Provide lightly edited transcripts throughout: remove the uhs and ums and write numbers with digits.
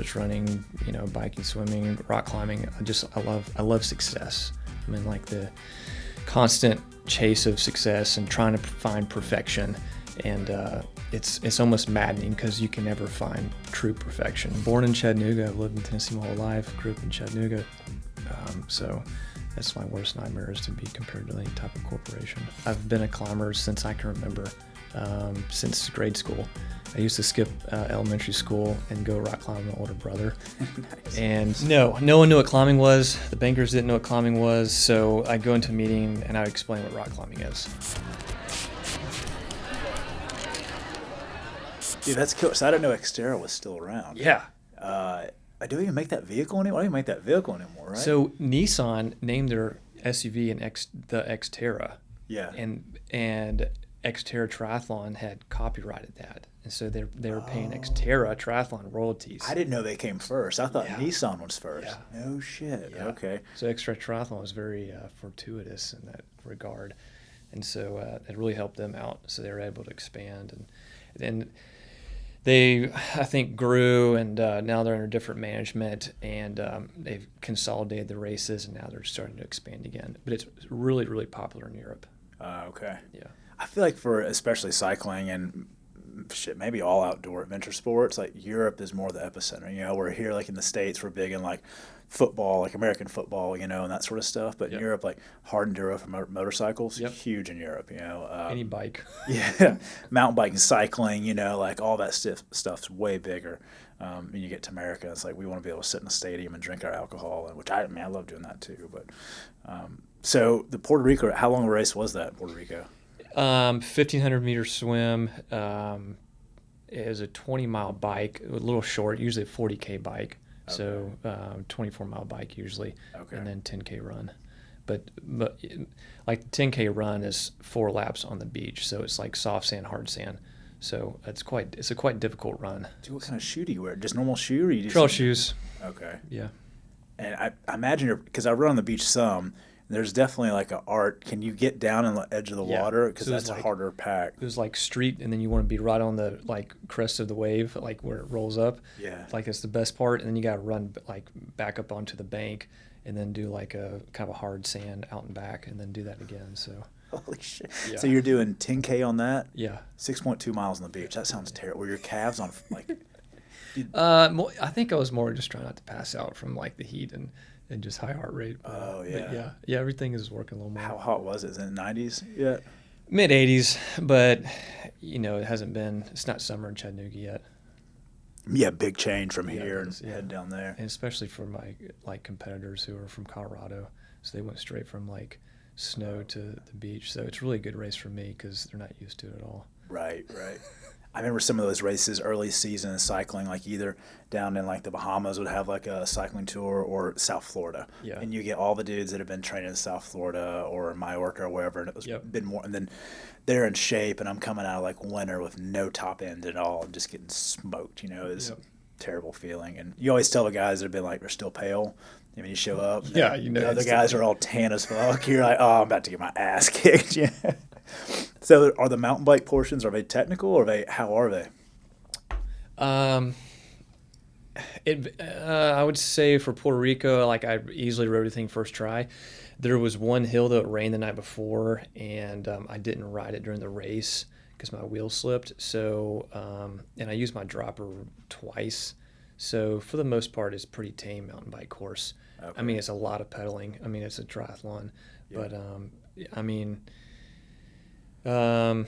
it's running, biking, swimming, rock climbing. I love success. I mean, like the constant chase of success and trying to find perfection. And it's almost maddening because you can never find true perfection. Born in Chattanooga, I've lived in Tennessee my whole life, grew up in Chattanooga. So that's my worst nightmare, is to be compared to any type of corporation. I've been a climber since I can remember, since grade school. I used to skip elementary school and go rock climbing with my older brother. Nice. And no one knew what climbing was. The bankers didn't know what climbing was. So I'd go into a meeting and I'd explain what rock climbing is. Dude, that's cool. So I didn't know Xterra was still around. Yeah. I don't even make that vehicle anymore. I don't even make that vehicle anymore, right? So Nissan named their SUV the Xterra. Yeah. And Xterra Triathlon had copyrighted that. And so they were paying Xterra Triathlon royalties. I didn't know they came first. I thought Nissan was first. Yeah. No shit. Yeah. Okay. So Xterra Triathlon was very fortuitous in that regard. And so it really helped them out. So they were able to expand. And then they, I think, grew, and now they're under different management, and they've consolidated the races, and now they're starting to expand again. But it's really, really popular in Europe. Okay. Yeah. I feel like for especially cycling and maybe all outdoor adventure sports, like Europe is more the epicenter. We're here like in the States, we're big in like football, like American football, and that sort of stuff. But in Europe, like hard enduro for motorcycles, huge in Europe. Any bike. Yeah, mountain biking, cycling, like all that stuff's way bigger. When you get to America, it's like we want to be able to sit in a stadium and drink our alcohol, which I love doing that too. But so the Puerto Rico, how long a race was that in Puerto Rico? 1,500 meter swim. It was a 20-mile bike, a little short, usually a 40K bike. Okay. So 24-mile bike usually, and then 10K run. But like the 10K run is 4 laps on the beach, so it's like soft sand, hard sand. So it's a quite difficult run. Dude, what kind of shoe do you wear? Just normal shoe, or you trail shoes? Okay. Yeah. And I imagine because I run on the beach some. There's definitely like an art. Can you get down on the edge of the water? Because that's a harder pack. It was like street, and then you want to be right on the like crest of the wave, like where it rolls up. Yeah. Like it's the best part, and then you got to run like back up onto the bank, and then do like a kind of a hard sand out and back, and then do that again. So. Holy shit! Yeah. So you're doing 10K on that? Yeah. 6.2 miles on the beach. That sounds terrible. Were your calves on like? I think I was more just trying not to pass out from like the heat and just high heart rate. Oh yeah. But yeah. Everything is working a little more. How hot was it? Is it in the 90s yet? Mid 80s, but it hasn't been. It's not summer in Chattanooga yet. Yeah, big change from here and head down there. And especially for my like competitors who are from Colorado, so they went straight from like snow to the beach. So it's really a good race for me because they're not used to it at all. Right. I remember some of those races early season cycling, like either down in like the Bahamas would have like a cycling tour, or South Florida. Yeah. And you get all the dudes that have been training in South Florida or Mallorca or wherever, and it was been more. And then they're in shape, and I'm coming out of like winter with no top end at all, and just getting smoked. It's a terrible feeling. And you always tell the guys that have been like they're still pale. I mean, you show up. Yeah, the other guys are all tan as fuck. You're like, oh, I'm about to get my ass kicked. Yeah. So are the mountain bike portions, are they technical, or how are they? I would say for Puerto Rico, like I easily rode everything first try. There was one hill that rained the night before, and I didn't ride it during the race because my wheel slipped. So, and I used my dropper twice. So for the most part, it's pretty tame mountain bike course. Okay. I mean, it's a lot of pedaling. I mean, it's a triathlon, but I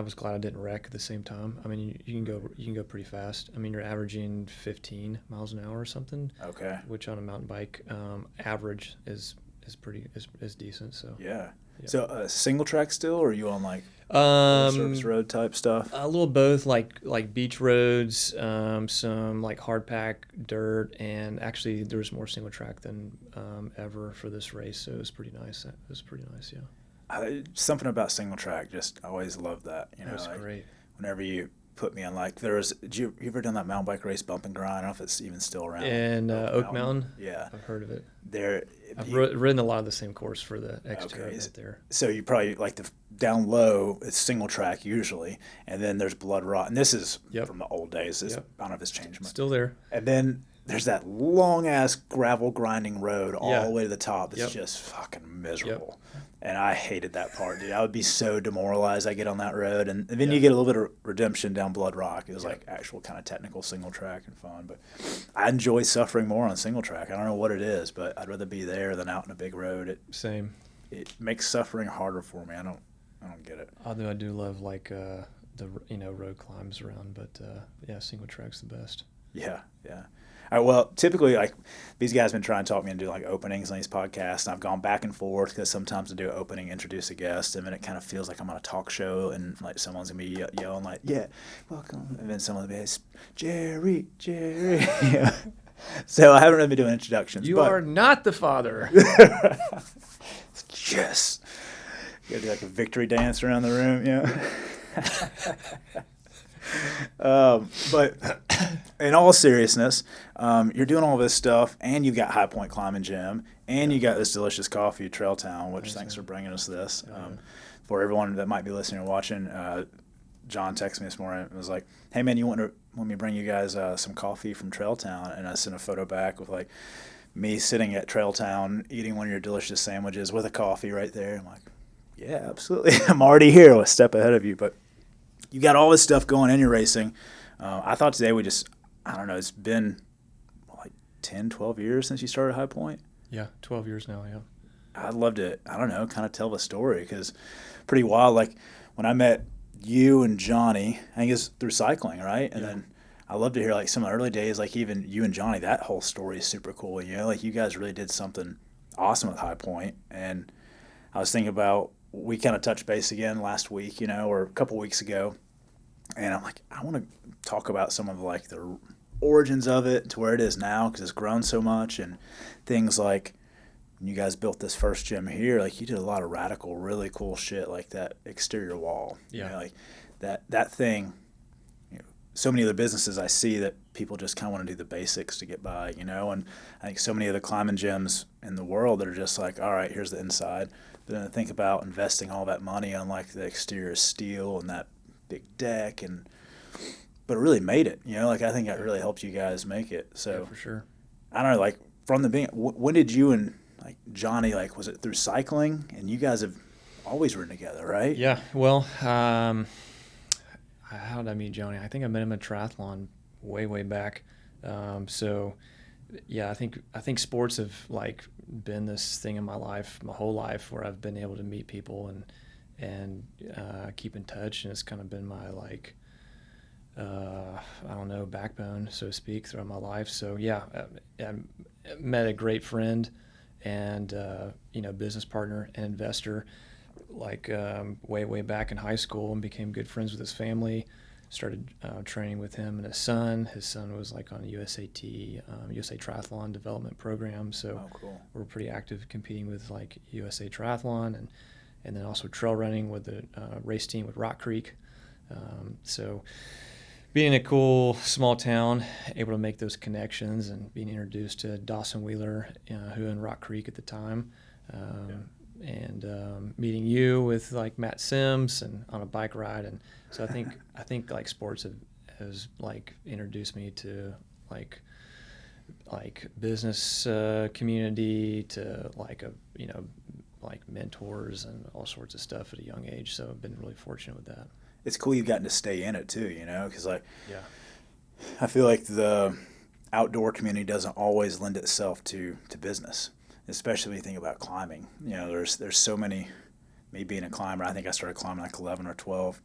was glad I didn't wreck at the same time. I mean, you can go pretty fast. I mean, you're averaging 15 miles an hour or something. Okay. Which on a mountain bike, average is decent. So yeah. So single track still, or are you on like surface road type stuff? A little both, like beach roads, some like hard pack dirt, and actually there was more single track than ever for this race. So it was pretty nice. Something about single track, just always loved that. That's like, great. Whenever you put me on like you ever done that mountain bike race Bump and Grind? I don't know if it's even still around. In Oak Mountain. Yeah, I've heard of it. I've ridden a lot of the same course for the Xterra out there. So you probably like the down low. It's single track usually, and then there's Blood Rock, and this is from the old days. I don't know if it's changed much. Still there. And then there's that long ass gravel grinding road all the way to the top. It's just fucking miserable. And I hated that part, dude. I would be so demoralized. I get on that road, and then you get a little bit of redemption down Blood Rock. It was like actual kind of technical single track and fun. But I enjoy suffering more on single track. I don't know what it is, but I'd rather be there than out in a big road. Same. It makes suffering harder for me. I don't get it. Although I do love like the road climbs around, but single track's the best. Yeah. All right, well, typically, like, these guys have been trying to talk me into like openings on these podcasts, and I've gone back and forth because sometimes I do an opening, introduce a guest, and then it kind of feels like I'm on a talk show, and like someone's gonna be yelling like, "Yeah, welcome," and then someone's gonna be, Jerry. Yeah. So I haven't really been doing introductions. You are not the father. Yes. You gotta do like a victory dance around the room, but in all seriousness, you're doing all this stuff, and you've got High Point Climbing Gym, and you got this delicious coffee, Trail Town, which thanks for bringing us this. For everyone that might be listening or watching, John texted me this morning and was like, "Hey man, you want me to bring you guys some coffee from Trail Town?" And I sent a photo back with like me sitting at Trail Town eating one of your delicious sandwiches with a coffee right there. I'm like, yeah, absolutely. I'm already here, a step ahead of you, but you got all this stuff going in your racing. I thought today I don't know, it's been like 10, 12 years since you started High Point. Yeah, 12 years now, yeah. I'd love to, I don't know, kind of tell the story because pretty wild. Like when I met you and Johnny, I think it's through cycling, right? And then I love to hear like some of the early days, like even you and Johnny, that whole story is super cool. You know, like you guys really did something awesome with High Point. And I was thinking about, we kind of touched base again last week, or a couple weeks ago. And I'm like, I want to talk about some of like the origins of it to where it is now because it's grown so much, and things like when you guys built this first gym here, like you did a lot of radical, really cool shit like that exterior wall. Yeah. Like that thing. So many other businesses I see that people just kind of want to do the basics to get by, and I think so many of the climbing gyms in the world that are just like, all right, here's the inside. But then I think about investing all that money on like the exterior steel and that big deck, but it really made it, like I think that really helped you guys make it. So yeah, for sure. I don't know, like from the beginning, when did you and like Johnny, like was it through cycling? And you guys have always ridden together, right? Yeah. Well, how did I meet Johnny? I think I met him at triathlon way back. So yeah, I think sports have like been this thing in my life, my whole life, where I've been able to meet people and keep in touch, and it's kind of been my like I don't know, backbone, so to speak, throughout my life. So yeah, I met a great friend and business partner and investor like way back in high school, and became good friends with his family. Started training with him and his son. His son was like on a USAT, USA Triathlon Development Program. So cool. We're pretty active competing with like USA Triathlon and then also trail running with the race team with Rock Creek. So being in a cool small town, able to make those connections and being introduced to Dawson Wheeler, who in Rock Creek at the time. And meeting you with like Matt Sims and on a bike ride, and so I think like sports has like introduced me to like business community, to like like mentors and all sorts of stuff at a young age. So I've been really fortunate with that. It's cool you've gotten to stay in it too, because like I feel like the outdoor community doesn't always lend itself to business. Especially when you think about climbing. There's so many, me being a climber, I think I started climbing like 11 or 12.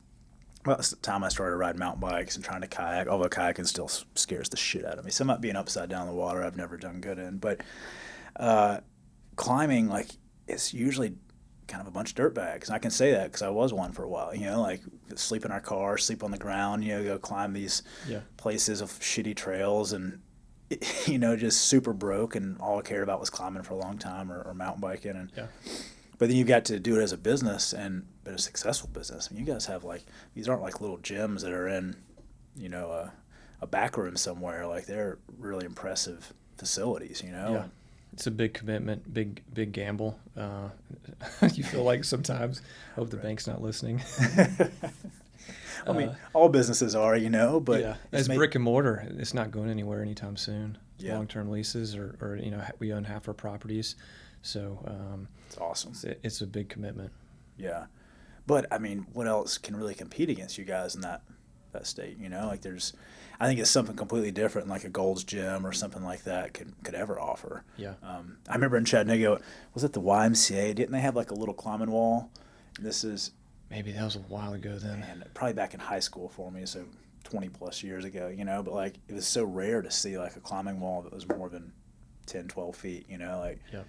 Well, that's the time I started riding mountain bikes and trying to kayak, although kayaking still scares the shit out of me. Some might being upside down in the water I've never done good in. But climbing, like, it's usually kind of a bunch of dirt bags. And I can say that because I was one for a while, like sleep in our car, sleep on the ground, go climb these places of shitty trails and just super broke, and all I cared about was climbing for a long time or mountain biking. But then you've got to do it as a business, but a successful business. I mean, you guys have like, these aren't like little gyms that are in a back room somewhere. Like, they're really impressive facilities, Yeah. It's a big commitment, big gamble. You feel like sometimes, hope the bank's not listening. I mean, all businesses are, but yeah, as brick and mortar, it's not going anywhere anytime soon. It's Yeah. long-term leases, or we own half our properties, so It's awesome. It's a big commitment. Yeah, but I mean, what else can really compete against you guys in that state? Like, I think it's something completely different, like a Gold's Gym or something like that could ever offer. Yeah. I remember in Chattanooga, was it the YMCA? Didn't they have like a little climbing wall? This is Maybe that was a while ago then. Man, probably back in high school for me, so 20 plus years ago, but like, it was so rare to see like a climbing wall that was more than 10, 12 feet, like, Yeah.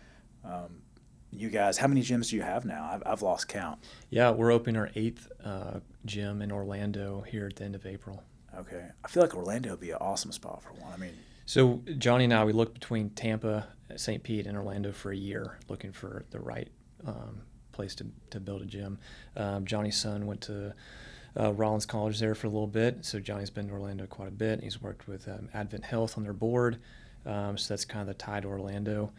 You guys, how many gyms do you have now? I've lost count. Yeah, we're opening our 8th gym in Orlando here at the end of April. Okay. I feel like Orlando would be an awesome spot for one. I mean, so Johnny and I, we looked between Tampa, St. Pete, and Orlando for a year, looking for the right place to build a gym. Johnny's son went to Rollins College there for a little bit, so Johnny's been to Orlando quite a bit. He's worked with Advent Health on their board, so that's kind of the tie to Orlando.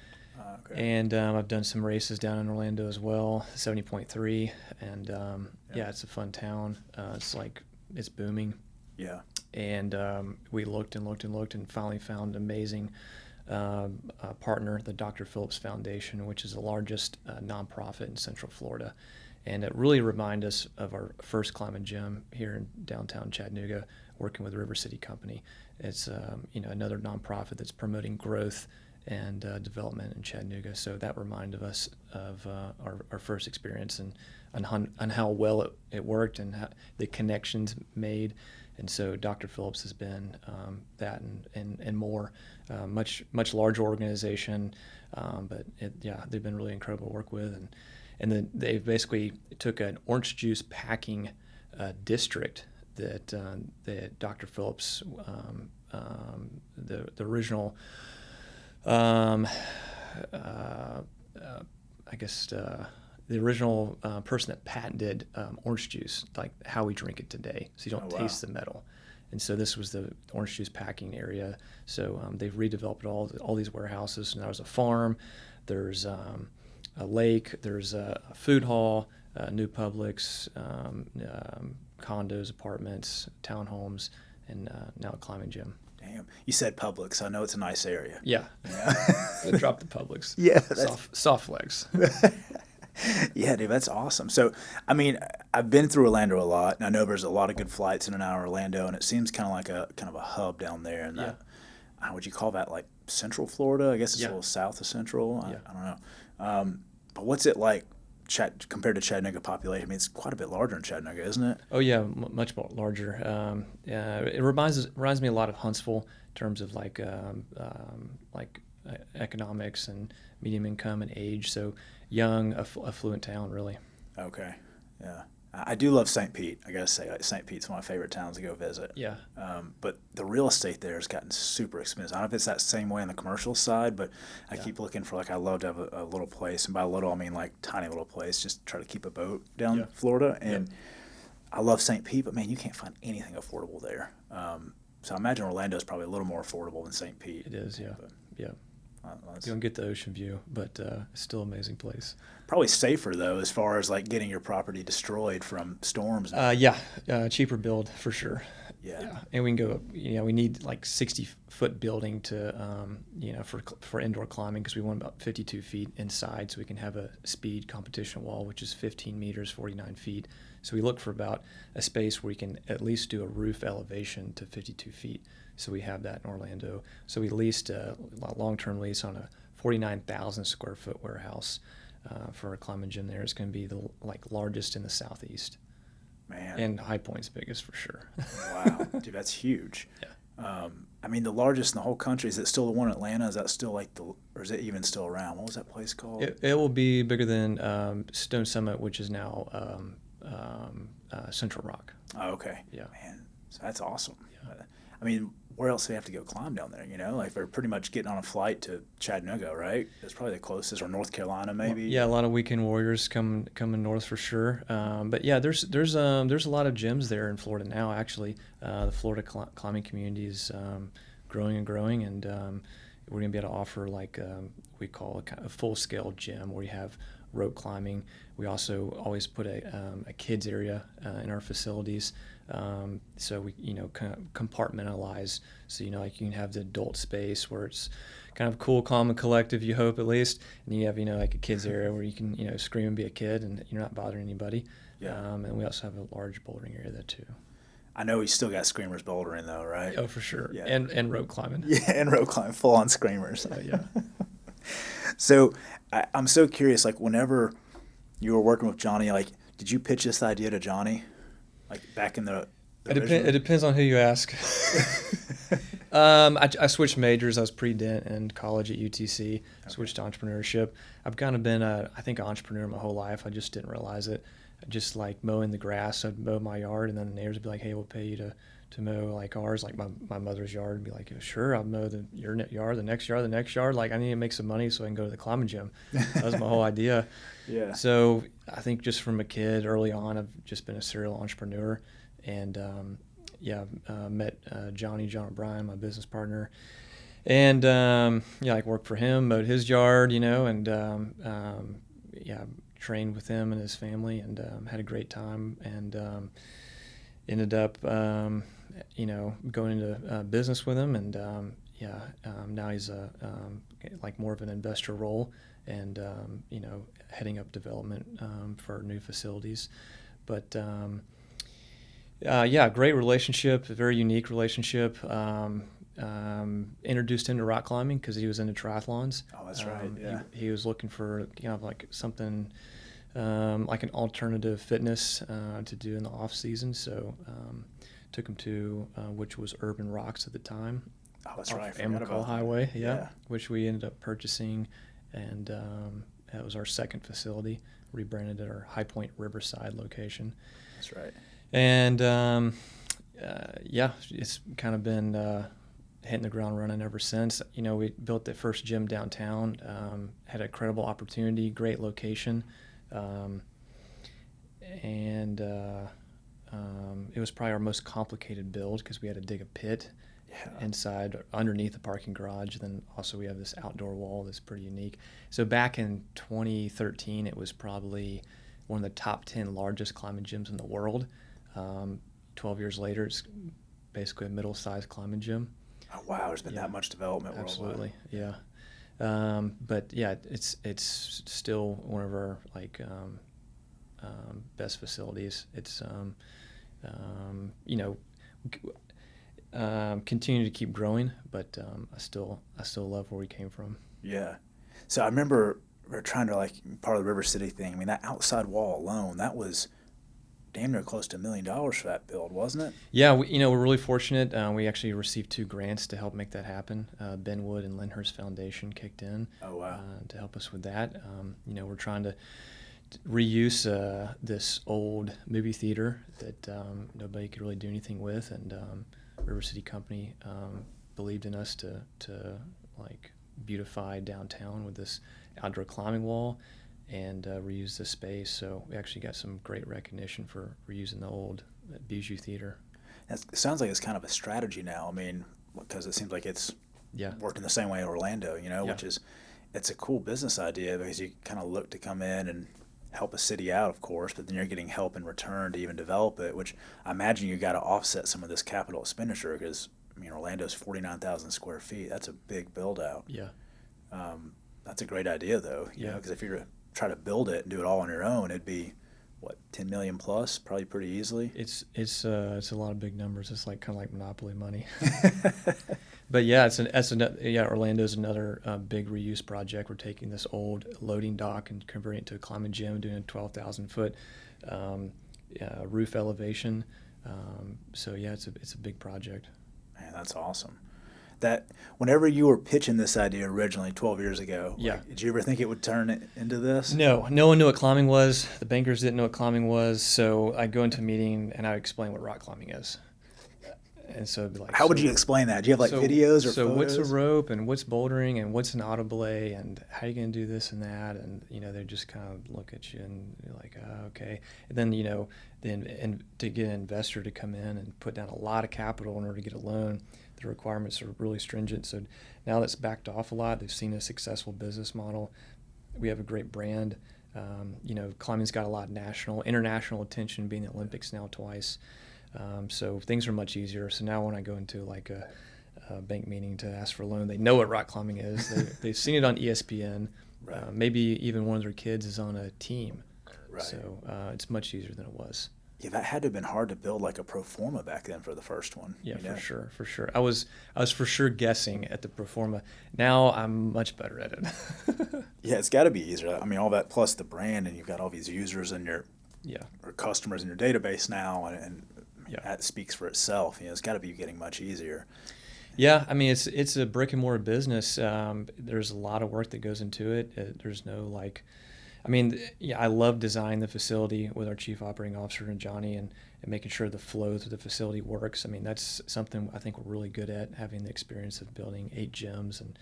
Okay. And I've done some races down in Orlando as well, 70.3, and yeah, it's a fun town. It's booming. Yeah. And we looked and finally found an amazing partner, the Dr. Phillips Foundation, which is the largest nonprofit in Central Florida. And it really reminded us of our first climbing gym here in downtown Chattanooga, working with River City Company. It's another nonprofit that's promoting growth and development in Chattanooga. So that reminded us of our first experience and how well it worked and how the connections made. And so Dr. Phillips has been that and more, much larger organization, but they've been really incredible to work with. And then they basically took an orange juice packing district that Dr. Phillips, the original, the original person that patented orange juice, like how we drink it today, so you don't taste the metal. And so this was the orange juice packing area. So they've redeveloped all these warehouses. And there's a farm, there's a lake, there's a food hall, new Publix, condos, apartments, townhomes, and now a climbing gym. Damn. You said Publix, so I know it's a nice area. Yeah. Drop the Publix. Yeah. Soft flex. Yeah, dude, that's awesome. So, I mean, I've been through Orlando a lot, and I know there's a lot of good flights in and out of Orlando, and it seems kind of a hub down there. And that, would you call that like Central Florida? I guess it's a little south of Central. I don't know. But what's it like compared to Chattanooga population? I mean, it's quite a bit larger in Chattanooga, isn't it? Oh yeah, much more larger. It reminds me a lot of Huntsville in terms of like economics and medium income and age. So young, affluent town, really. Okay, yeah. I do love St. Pete. I gotta say, St. Pete's one of my favorite towns to go visit. Yeah. But the real estate there has gotten super expensive. I don't know if it's that same way on the commercial side, but I keep looking for I'd love to have a little place, and by little I mean like tiny little place, just try to keep a boat down Florida. And I love St. Pete, but man, you can't find anything affordable there. So I imagine Orlando is probably a little more affordable than St. Pete. It is, yeah. You don't get the ocean view, but it's still an amazing place. Probably safer though, as far as like getting your property destroyed from storms. Cheaper build for sure. Yeah. And we can go. We need like 60-foot building to for indoor climbing, because we want about 52 feet inside, so we can have a speed competition wall, which is 15 meters, 49 feet. So we look for about a space where we can at least do a roof elevation to 52 feet. So we have that in Orlando. So we leased a long-term lease on a 49,000 square foot warehouse for a climbing gym there. It's going to be the largest in the Southeast. Man. And High Point's biggest for sure. Wow, dude, that's huge. Yeah. I mean, the largest in the whole country. Is it still the one in Atlanta? Is that still or is it even still around? What was that place called? It will be bigger than Stone Summit, which is now Central Rock. Oh, okay. Yeah. Man, so that's awesome. Yeah. I mean, where else do we have to go climb down there? You know, like we're pretty much getting on a flight to Chattanooga, right? That's probably the closest, or North Carolina maybe. Yeah, a lot of weekend warriors coming north for sure. But yeah, there's a lot of gyms there in Florida now. Actually, the Florida climbing community is growing and growing, and we're gonna be able to offer like we call a full scale gym where you have rope climbing. We also always put a kids area in our facilities. So we, kind of compartmentalize. So, like you can have the adult space where it's kind of cool, calm, and collective, you hope at least. And you have, like a kids area where you can, scream and be a kid and you're not bothering anybody. Yeah. And we also have a large bouldering area there too. I know we still got screamers bouldering though, right? Oh, for sure. Yeah. And rope climbing. Yeah, and rope climbing, full on screamers. Yeah. So I'm so curious, like whenever you were working with Johnny, like did you pitch this idea to Johnny? Like back in the it depends on who you ask. I switched majors. I was pre-dent in college at UTC. I switched to entrepreneurship. I've kind of been an entrepreneur my whole life. I just didn't realize it. Just like mowing the grass. I'd mow my yard, and then the neighbors would be like, "Hey, we'll pay you to mow like ours, like my mother's yard." And be like, "Sure, I'll mow your yard, the next yard. Like I need to make some money so I can go to the climbing gym." That was my whole idea. Yeah. So I think just from a kid early on, I've just been a serial entrepreneur, and met John O'Brien, my business partner, and like worked for him, mowed his yard, and trained with him and his family, and had a great time, and ended up going into business with him, and now he's like more of an investor role, and heading up development for new facilities, but great relationship, a very unique relationship. Introduced him to rock climbing because he was into triathlons. Oh, that's right. Yeah. He was looking for like something like an alternative fitness to do in the off season. So took him to which was Urban Rocks at the time. Oh, that's right. Amical Highway. Yeah. Which we ended up purchasing, and that was our second facility, rebranded at our High Point Riverside location. That's right. And it's kind of been hitting the ground running ever since. We built the first gym downtown, had a credible opportunity, great location, and it was probably our most complicated build because we had to dig a pit inside, underneath the parking garage. Then also we have this outdoor wall that's pretty unique. So back in 2013, it was probably one of the top 10 largest climbing gyms in the world. 12 years later, it's basically a middle-sized climbing gym. Oh, wow, there's been that much development worldwide. Absolutely, yeah. But yeah, it's still one of our best facilities. It's continue to keep growing, but I still love where we came from. Yeah. So I remember we were trying to part of the River City thing. I mean, that outside wall alone, that was damn near close to $1 million for that build, wasn't it? Yeah, we're really fortunate. We actually received 2 grants to help make that happen. Ben Wood and Lyndhurst Foundation kicked in. Oh, wow. To help us with that. We're trying to reuse this old movie theater that nobody could really do anything with, and River City Company believed in us to beautify downtown with this outdoor climbing wall and reuse the space. So we actually got some great recognition for reusing the old Bijou Theater. It sounds like it's kind of a strategy now. I mean, because it seems like it's working the same way in Orlando, which is, it's a cool business idea because you kind of look to come in and help a city out, of course, but then you're getting help in return to even develop it, which I imagine you got to offset some of this capital expenditure because, Orlando's 49,000 square feet. That's a big build out. Yeah. That's a great idea, though. Because if you're to try to build it and do it all on your own, it'd be, what, 10 million plus, probably pretty easily. It's a lot of big numbers. It's kind of like Monopoly money. But yeah, Orlando's another big reuse project. We're taking this old loading dock and converting it to a climbing gym, doing a 12,000 foot roof elevation. So yeah, it's a big project. Man, that's awesome. That whenever you were pitching this idea originally 12 years ago, did you ever think it would turn into this? No one knew what climbing was. The bankers didn't know what climbing was. So I'd go into a meeting and I'd explain what rock climbing is. And so it'd be like, how would you explain that? Do you have like videos or so photos? What's a rope and what's bouldering and what's an auto belay and how are you going to do this and that? And, they just kind of look at you and you're like, oh, okay. And then, then to get an investor to come in and put down a lot of capital in order to get a loan, the requirements are really stringent. So now that's backed off a lot. They've seen a successful business model. We have a great brand. Climbing's got a lot of international attention, being the Olympics now twice. So things are much easier. So now when I go into like a bank meeting to ask for a loan, they know what rock climbing is. They've seen it on ESPN. Right. Maybe even one of their kids is on a team. Right. So it's much easier than it was. Yeah, that had to have been hard to build like a pro forma back then for the first one. Yeah, for sure. I was for sure guessing at the pro forma. Now I'm much better at it. Yeah, it's got to be easier. I mean, all that plus the brand, and you've got all these users in your or customers in your database now, and that speaks for itself. It's got to be getting much easier. Yeah, I mean it's a brick and mortar business. There's a lot of work that goes into it. There's no I love designing the facility with our chief operating officer and Johnny and making sure the flow through the facility works. I mean, that's something I think we're really good at, having the experience of building 8 gyms and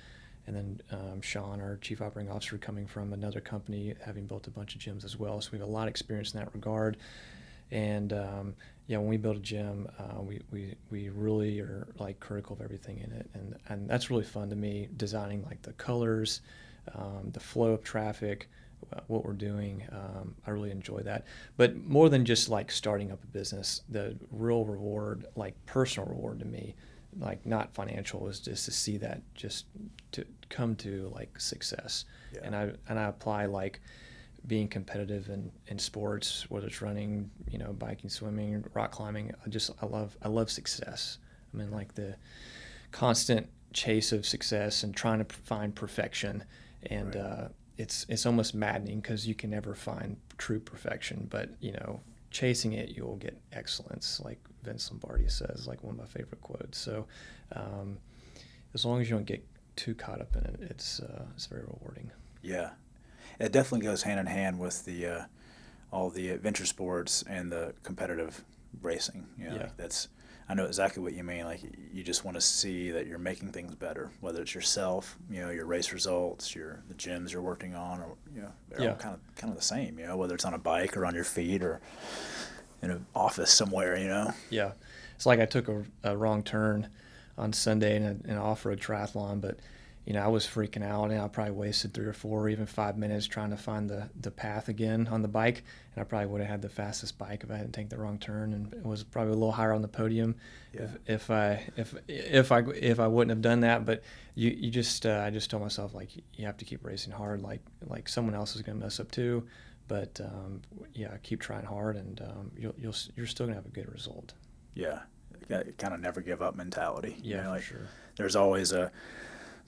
then Sean, our chief operating officer, coming from another company, having built a bunch of gyms as well. So we have a lot of experience in that regard. And when we build a gym, we really are like critical of everything in it, and that's really fun to me. Designing like the colors, the flow of traffic, what we're doing. I really enjoy that. But more than just like starting up a business, the real reward, like personal reward to me, like not financial, is just to see that just to come to like success. Yeah. And I apply like being competitive in sports, whether it's running, biking, swimming, rock climbing. I love success. I mean, like the constant chase of success and trying to find perfection. And it's almost maddening because you can never find true perfection. But, chasing it, you'll get excellence, like Vince Lombardi says, like one of my favorite quotes. So as long as you don't get too caught up in it, it's very rewarding. Yeah. It definitely goes hand in hand with the all the adventure sports and the competitive racing. Like I know exactly what you mean. Like you just want to see that you're making things better, whether it's yourself, your race results, the gyms you're working on, or they're all kind of the same. Whether it's on a bike or on your feet or in an office somewhere. Yeah, it's like I took a wrong turn on Sunday in an off-road triathlon, but I was freaking out, and I probably wasted 3 or 4 or even 5 minutes trying to find the path again on the bike, and I probably would have had the fastest bike if I hadn't taken the wrong turn, and it was probably a little higher on the podium if I wouldn't have done that. But I just told myself, like, you have to keep racing hard, like someone else is going to mess up too, but keep trying hard, and you're still going to have a good result. Yeah, kind of never give up mentality. Yeah, for sure. There's always a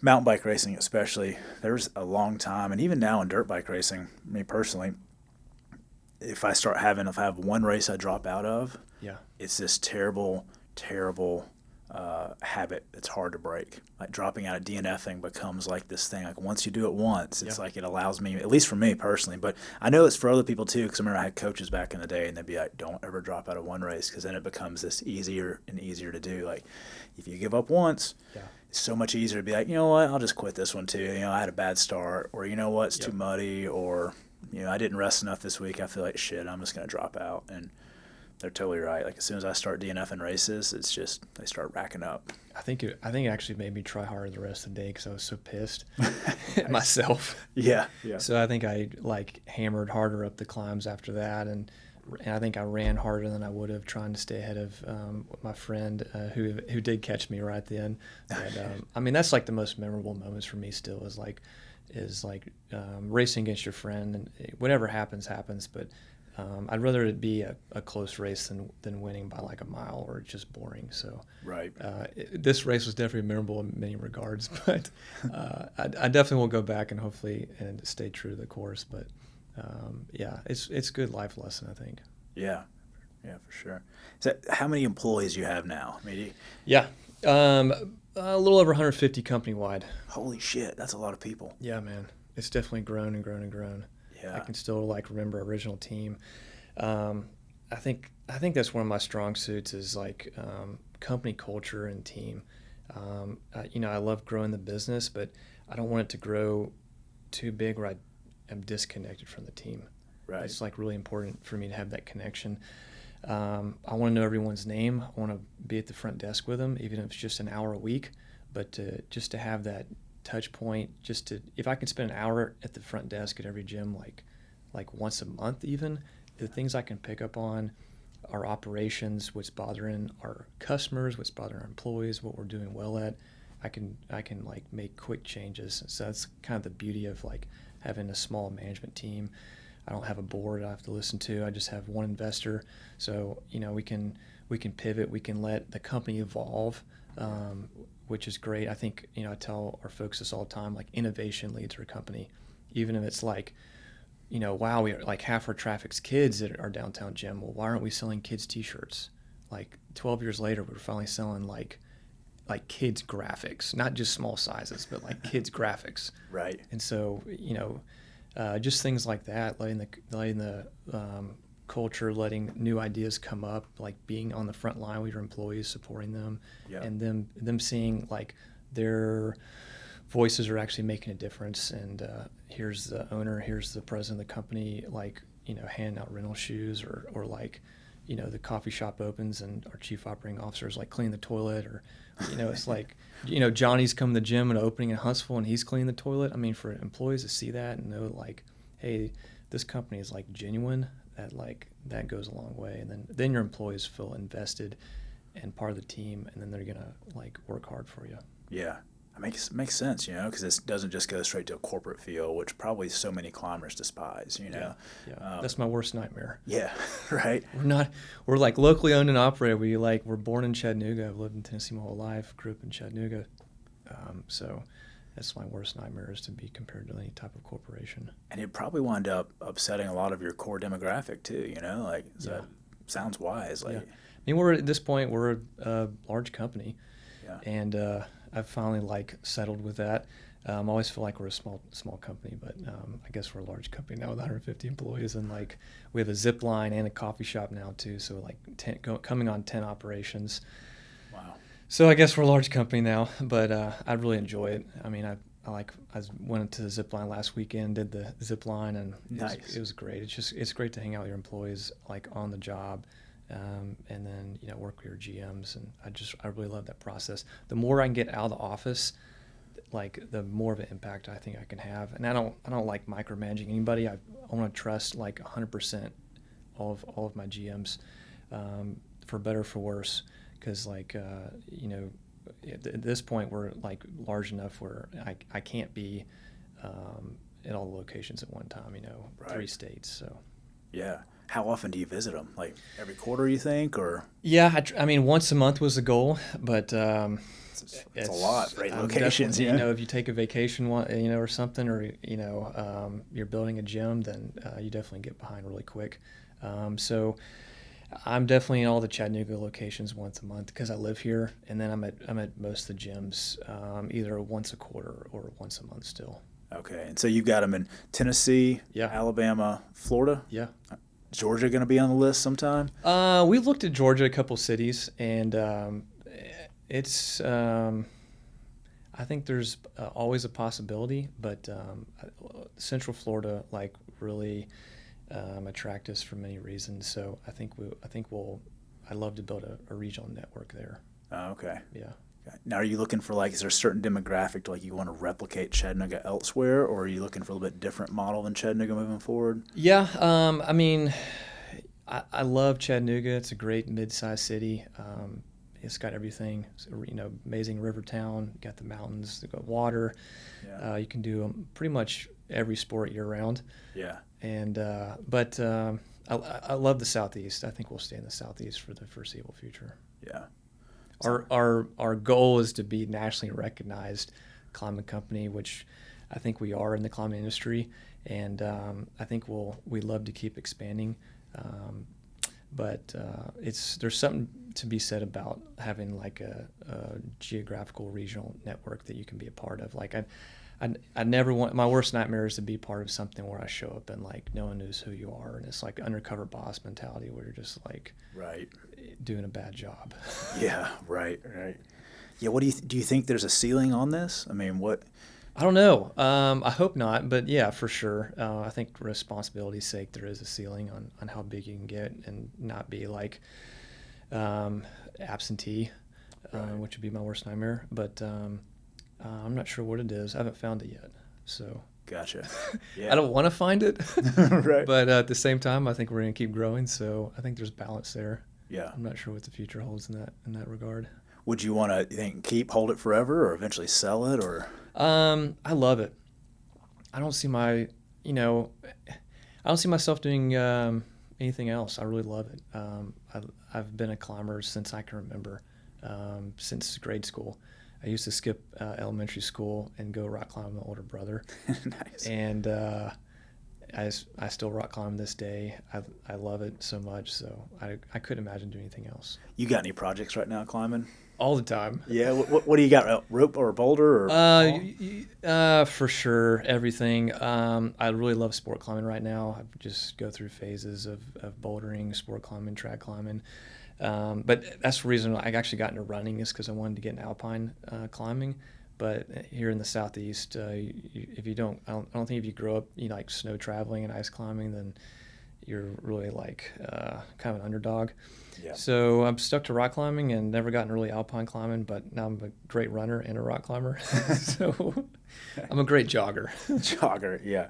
mountain bike racing, especially, there's a long time, and even now in dirt bike racing, me personally, if I have one race I drop out of, it's this terrible habit that's hard to break. Like dropping out of DNFing becomes like this thing. Like once you do it once, it's like it allows me, at least for me personally, but I know it's for other people too, because I remember I had coaches back in the day, and they'd be like, don't ever drop out of one race, because then it becomes this easier and easier to do. Like if you give up once, it's so much easier to be like, you know what, I'll just quit this one too. I had a bad start, or you know what, it's too muddy, or I didn't rest enough this week. I feel like shit, I'm just going to drop out. And they're totally right. Like as soon as I start DNFing races, it's just they start racking up. I think it actually made me try harder the rest of the day because I was so pissed at myself. Yeah. So I think I hammered harder up the climbs after that, and I think I ran harder than I would have, trying to stay ahead of my friend who did catch me right then. But that's like the most memorable moments for me still is racing against your friend, and whatever happens. But I'd rather it be a close race than winning by like a mile or just boring. So this race was definitely memorable in many regards, but I definitely will go back and hopefully stay true to the course. But it's a good life lesson, I think. Yeah, for sure. So how many employees you have now? A little over 150 company-wide. Holy shit, that's a lot of people. Yeah, man. It's definitely grown and grown and grown. Yeah. I can still remember our original team. I think that's one of my strong suits is company culture and team. I love growing the business, but I don't want it to grow too big where I am disconnected from the team. Right. It's like really important for me to have that connection. I want to know everyone's name. I want to be at the front desk with them, even if it's just an hour a week. But just to have that touch point, if I can spend an hour at the front desk at every gym, like once a month, even the things I can pick up on our operations, what's bothering our customers, what's bothering our employees, what we're doing well at, I can like make quick changes. So that's kind of the beauty of like having a small management team. I don't have a board I have to listen to. I just have one investor. So, we can pivot. We can let the company evolve, which is great. I think, I tell our folks this all the time, like innovation leads our company. Even if it's like, wow, we are like half our traffic's kids at our downtown gym. Well, why aren't we selling kids t-shirts? Like 12 years later, we're finally selling like kids graphics, not just small sizes, but like kids graphics. Right. And so, just things like that, letting the culture, letting new ideas come up, like being on the front line with your employees, supporting them, and them seeing like their voices are actually making a difference. And here's the owner, here's the president of the company, like handing out rental shoes, or like the coffee shop opens and our chief operating officer is like cleaning the toilet, or it's like Johnny's come to the gym and opening in Huntsville and he's cleaning the toilet. I mean, for employees to see that and know like, hey, this company is like genuine, that goes a long way. And then your employees feel invested and part of the team, and then they're gonna like work hard for you. Yeah. It makes sense, because it doesn't just go straight to a corporate feel, which probably so many climbers despise, Yeah. That's my worst nightmare. Yeah, right. We're like locally owned and operated. We're born in Chattanooga. I've lived in Tennessee my whole life, grew up in Chattanooga. So that's my worst nightmare, is to be compared to any type of corporation. And it probably wound up upsetting a lot of your core demographic too, That sounds wise. Like, I mean, at this point, we're a large company. Yeah. And I've finally settled with that. I always feel like we're a small company, but I guess we're a large company now with 150 employees, and we have a zip line and a coffee shop now too. So coming on 10 operations. Wow. So I guess we're a large company now, but I really enjoy it. I mean, I went to the zip line last weekend, did the zip line, and nice. It was great. It's great to hang out with your employees on the job. And then work with your GMs, and I really love that process. The more I can get out of the office, the more of an impact I think I can have. And I don't like micromanaging anybody. I want to trust 100% all of my GMs, for better or for worse, because at this point we're large enough where I can't be at all the locations at one time. Right. 3 states. So yeah. How often do you visit them? Like every quarter, you think, or? Yeah, I mean, once a month was the goal, but it's a lot for 8 locations. If you take a vacation, or something, or you're building a gym, then you definitely get behind really quick. So I'm definitely in all the Chattanooga locations once a month because I live here, and then I'm at most of the gyms either once a quarter or once a month still. Okay, and so you've got them in Tennessee, Alabama, Florida. Yeah. Georgia going to be on the list sometime? We've looked at Georgia, a couple cities, and it's. I think there's always a possibility, but Central Florida really attract us for many reasons. So I think I'd love to build a regional network there. Oh, okay. Yeah. Now, are you looking for is there a certain demographic you want to replicate Chattanooga elsewhere, or are you looking for a little bit different model than Chattanooga moving forward? Yeah, I mean, I love Chattanooga. It's a great mid-sized city. It's got everything. Amazing river town. Got the mountains. They got water. Yeah. You can do pretty much every sport year round. Yeah. And but I love the Southeast. I think we'll stay in the Southeast for the foreseeable future. Yeah. Our goal is to be nationally recognized climbing company, which I think we are in the climbing industry, and I think we'd love to keep expanding. But there's something to be said about having like a geographical regional network that you can be a part of. Like I never want, my worst nightmare is to be part of something where I show up and like no one knows who you are, and it's like undercover boss mentality where you're just like doing a bad job. Yeah, right. Yeah, what do you think there's a ceiling on this? I mean, what? I don't know. I hope not, but yeah, for sure. I think for responsibility's sake, there is a ceiling on how big you can get and not be like absentee, which would be my worst nightmare. But I'm not sure what it is. I haven't found it yet. So gotcha. Yeah. I don't want to find it, right. But at the same time, I think we're going to keep growing. So I think there's balance there. Yeah. I'm not sure what the future holds in that regard. Would you want to hold it forever or eventually sell it or? I love it. I don't see myself doing anything else. I really love it. I've been a climber since I can remember, since grade school. I used to skip elementary school and go rock climb with my older brother. Nice. And I still rock climb this day. I love it so much, so I couldn't imagine doing anything else. You got any projects right now climbing? All the time. Yeah. What do you got? Rope or a boulder? Or for sure, everything. I really love sport climbing right now. I just go through phases of bouldering, sport climbing, trad climbing. But that's the reason I actually got into running, is because I wanted to get into alpine climbing. But here in the Southeast, if you don't, I don't think if you grow up, like snow traveling and ice climbing, then you're really like kind of an underdog. Yeah. So I'm stuck to rock climbing and never gotten really alpine climbing, but now I'm a great runner and a rock climber. So I'm a great jogger. Jogger, yeah.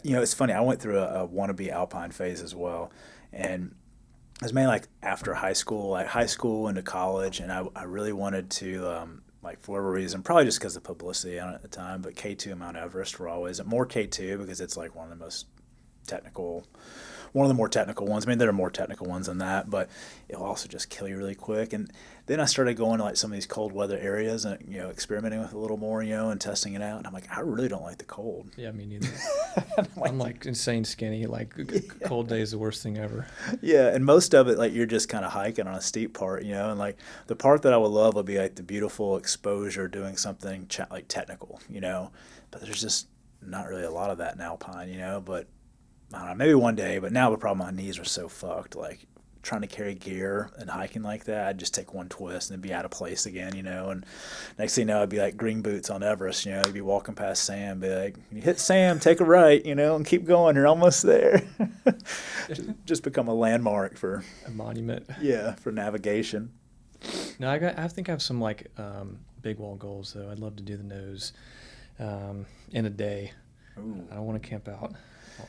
It's funny. I went through a wannabe alpine phase as well, and it was mainly like after high school into college, and I really wanted to, for whatever reason, probably just because of publicity on it at the time, but K2 and Mount Everest were always more K2 because it's like one of the more technical ones. I mean, there are more technical ones than that, but it'll also just kill you really quick. And then I started going to like some of these cold weather areas and, experimenting with it a little more, and testing it out. And I'm like, I really don't like the cold. Yeah, me neither. I'm like insane skinny. Like cold day is the worst thing ever. Yeah, and most of it, like you're just kind of hiking on a steep part, and like the part that I would love would be like the beautiful exposure doing something like technical, but there's just not really a lot of that in alpine, but I don't know, maybe one day. But now the problem, my knees are so fucked, like trying to carry gear and hiking like that, I'd just take one twist and it'd be out of place again, and next thing you know, I'd be like green boots on Everest, you'd be walking past Sam, be like, you hit Sam, take a right, and keep going, you're almost there. just become a landmark for a monument. Yeah, for navigation. No, I think I have some like big wall goals though. I'd love to do the nose in a day. Ooh. I don't want to camp out.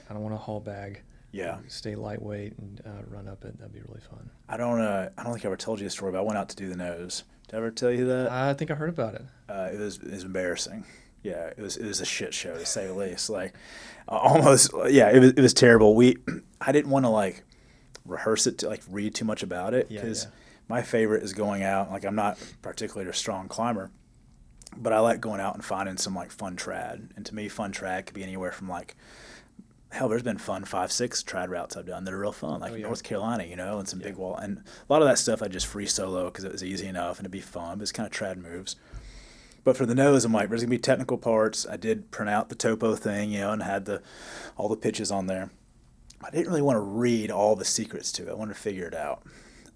I don't want to haul bag. Yeah. Stay lightweight and run up it. That'd be really fun. I don't think I ever told you a story, but I went out to do the nose. Did I ever tell you that? I think I heard about it. It was embarrassing. Yeah, it was a shit show to say the least. Like almost, yeah, it was terrible. I didn't want to like rehearse it to like read too much about it because my favorite is going out. Like I'm not particularly a strong climber, but I like going out and finding some like fun trad. And to me, fun trad could be anywhere from like, hell, there's been fun 5-6 trad routes I've done that are real fun, like North Carolina, and some big wall. And a lot of that stuff I just free solo because it was easy enough and it'd be fun. But it's kind of trad moves. But for the nose, I'm like, there's going to be technical parts. I did print out the topo thing, and had all the pitches on there. I didn't really want to read all the secrets to it. I wanted to figure it out.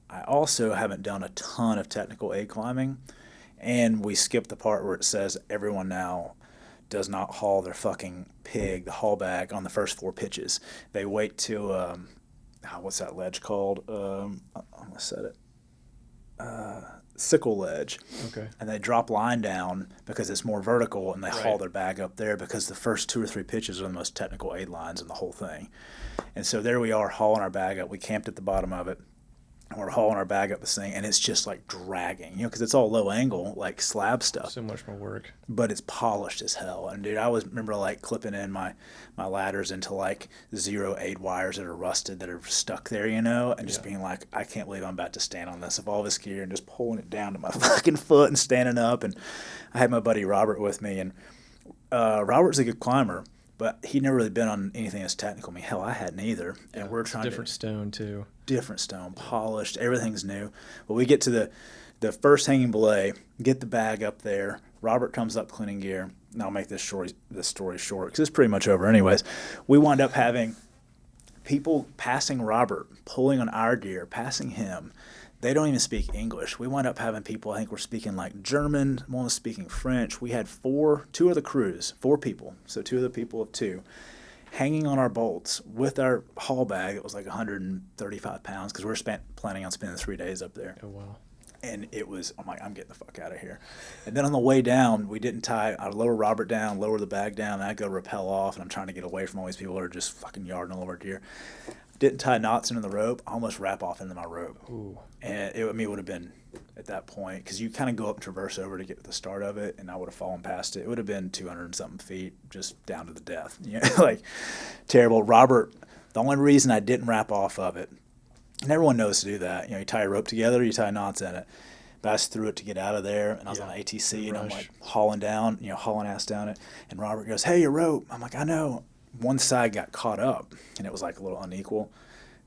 I also haven't done a ton of technical A climbing. And we skipped the part where it says everyone now does not haul their fucking pig, the haul bag, on the first 4 pitches. They wait till, what's that ledge called? I'm going to set it. Sickle ledge. Okay. And they drop line down because it's more vertical, and they haul their bag up there because the first 2 or 3 pitches are the most technical aid lines in the whole thing. And so there we are hauling our bag up. We camped at the bottom of it. And we're hauling our bag up this thing, and it's just like dragging, because it's all low angle, like slab stuff. So much more work. But it's polished as hell. And dude, I remember like clipping in my ladders into like 0 aid wires that are rusted that are stuck there, and just being like, I can't believe I'm about to stand on this of all this gear, and just pulling it down to my fucking foot and standing up. And I had my buddy Robert with me, and Robert's a good climber, but he'd never really been on anything as technical. I mean, hell, I hadn't either. And we're trying different stone too. Different stone, polished, everything's new. But we get to the first hanging belay, get the bag up there. Robert comes up cleaning gear. And I'll make this story short because it's pretty much over anyways. We wind up having people passing Robert, pulling on our gear, passing him. They don't even speak English. We wind up having people, I think we're speaking like German, one was speaking French. We had two of the crews, 4 people, so 2 of the people of 2, hanging on our bolts with our haul bag. It was like 135 pounds because we're planning on spending 3 days up there. Oh, wow. And it was, I'm like, I'm getting the fuck out of here. And then on the way down, we didn't tie, I'd lower Robert down, lower the bag down, and I'd go rappel off, and I'm trying to get away from all these people that are just fucking yarding all over gear. Didn't tie knots into the rope. I almost wrap off into my rope. Ooh. And it would have been at that point, because you kind of go up and traverse over to get to the start of it, and I would have fallen past it. It would have been 200 and something feet, just down to the death. You know, like, terrible. Robert, the only reason I didn't wrap off of it, and everyone knows to do that. You know, you tie a rope together, you tie knots in it. But I just threw it to get out of there, and I was on ATC, and I'm like hauling ass down it. And Robert goes, "Hey, your rope." I'm like, "I know." One side got caught up, and it was like a little unequal.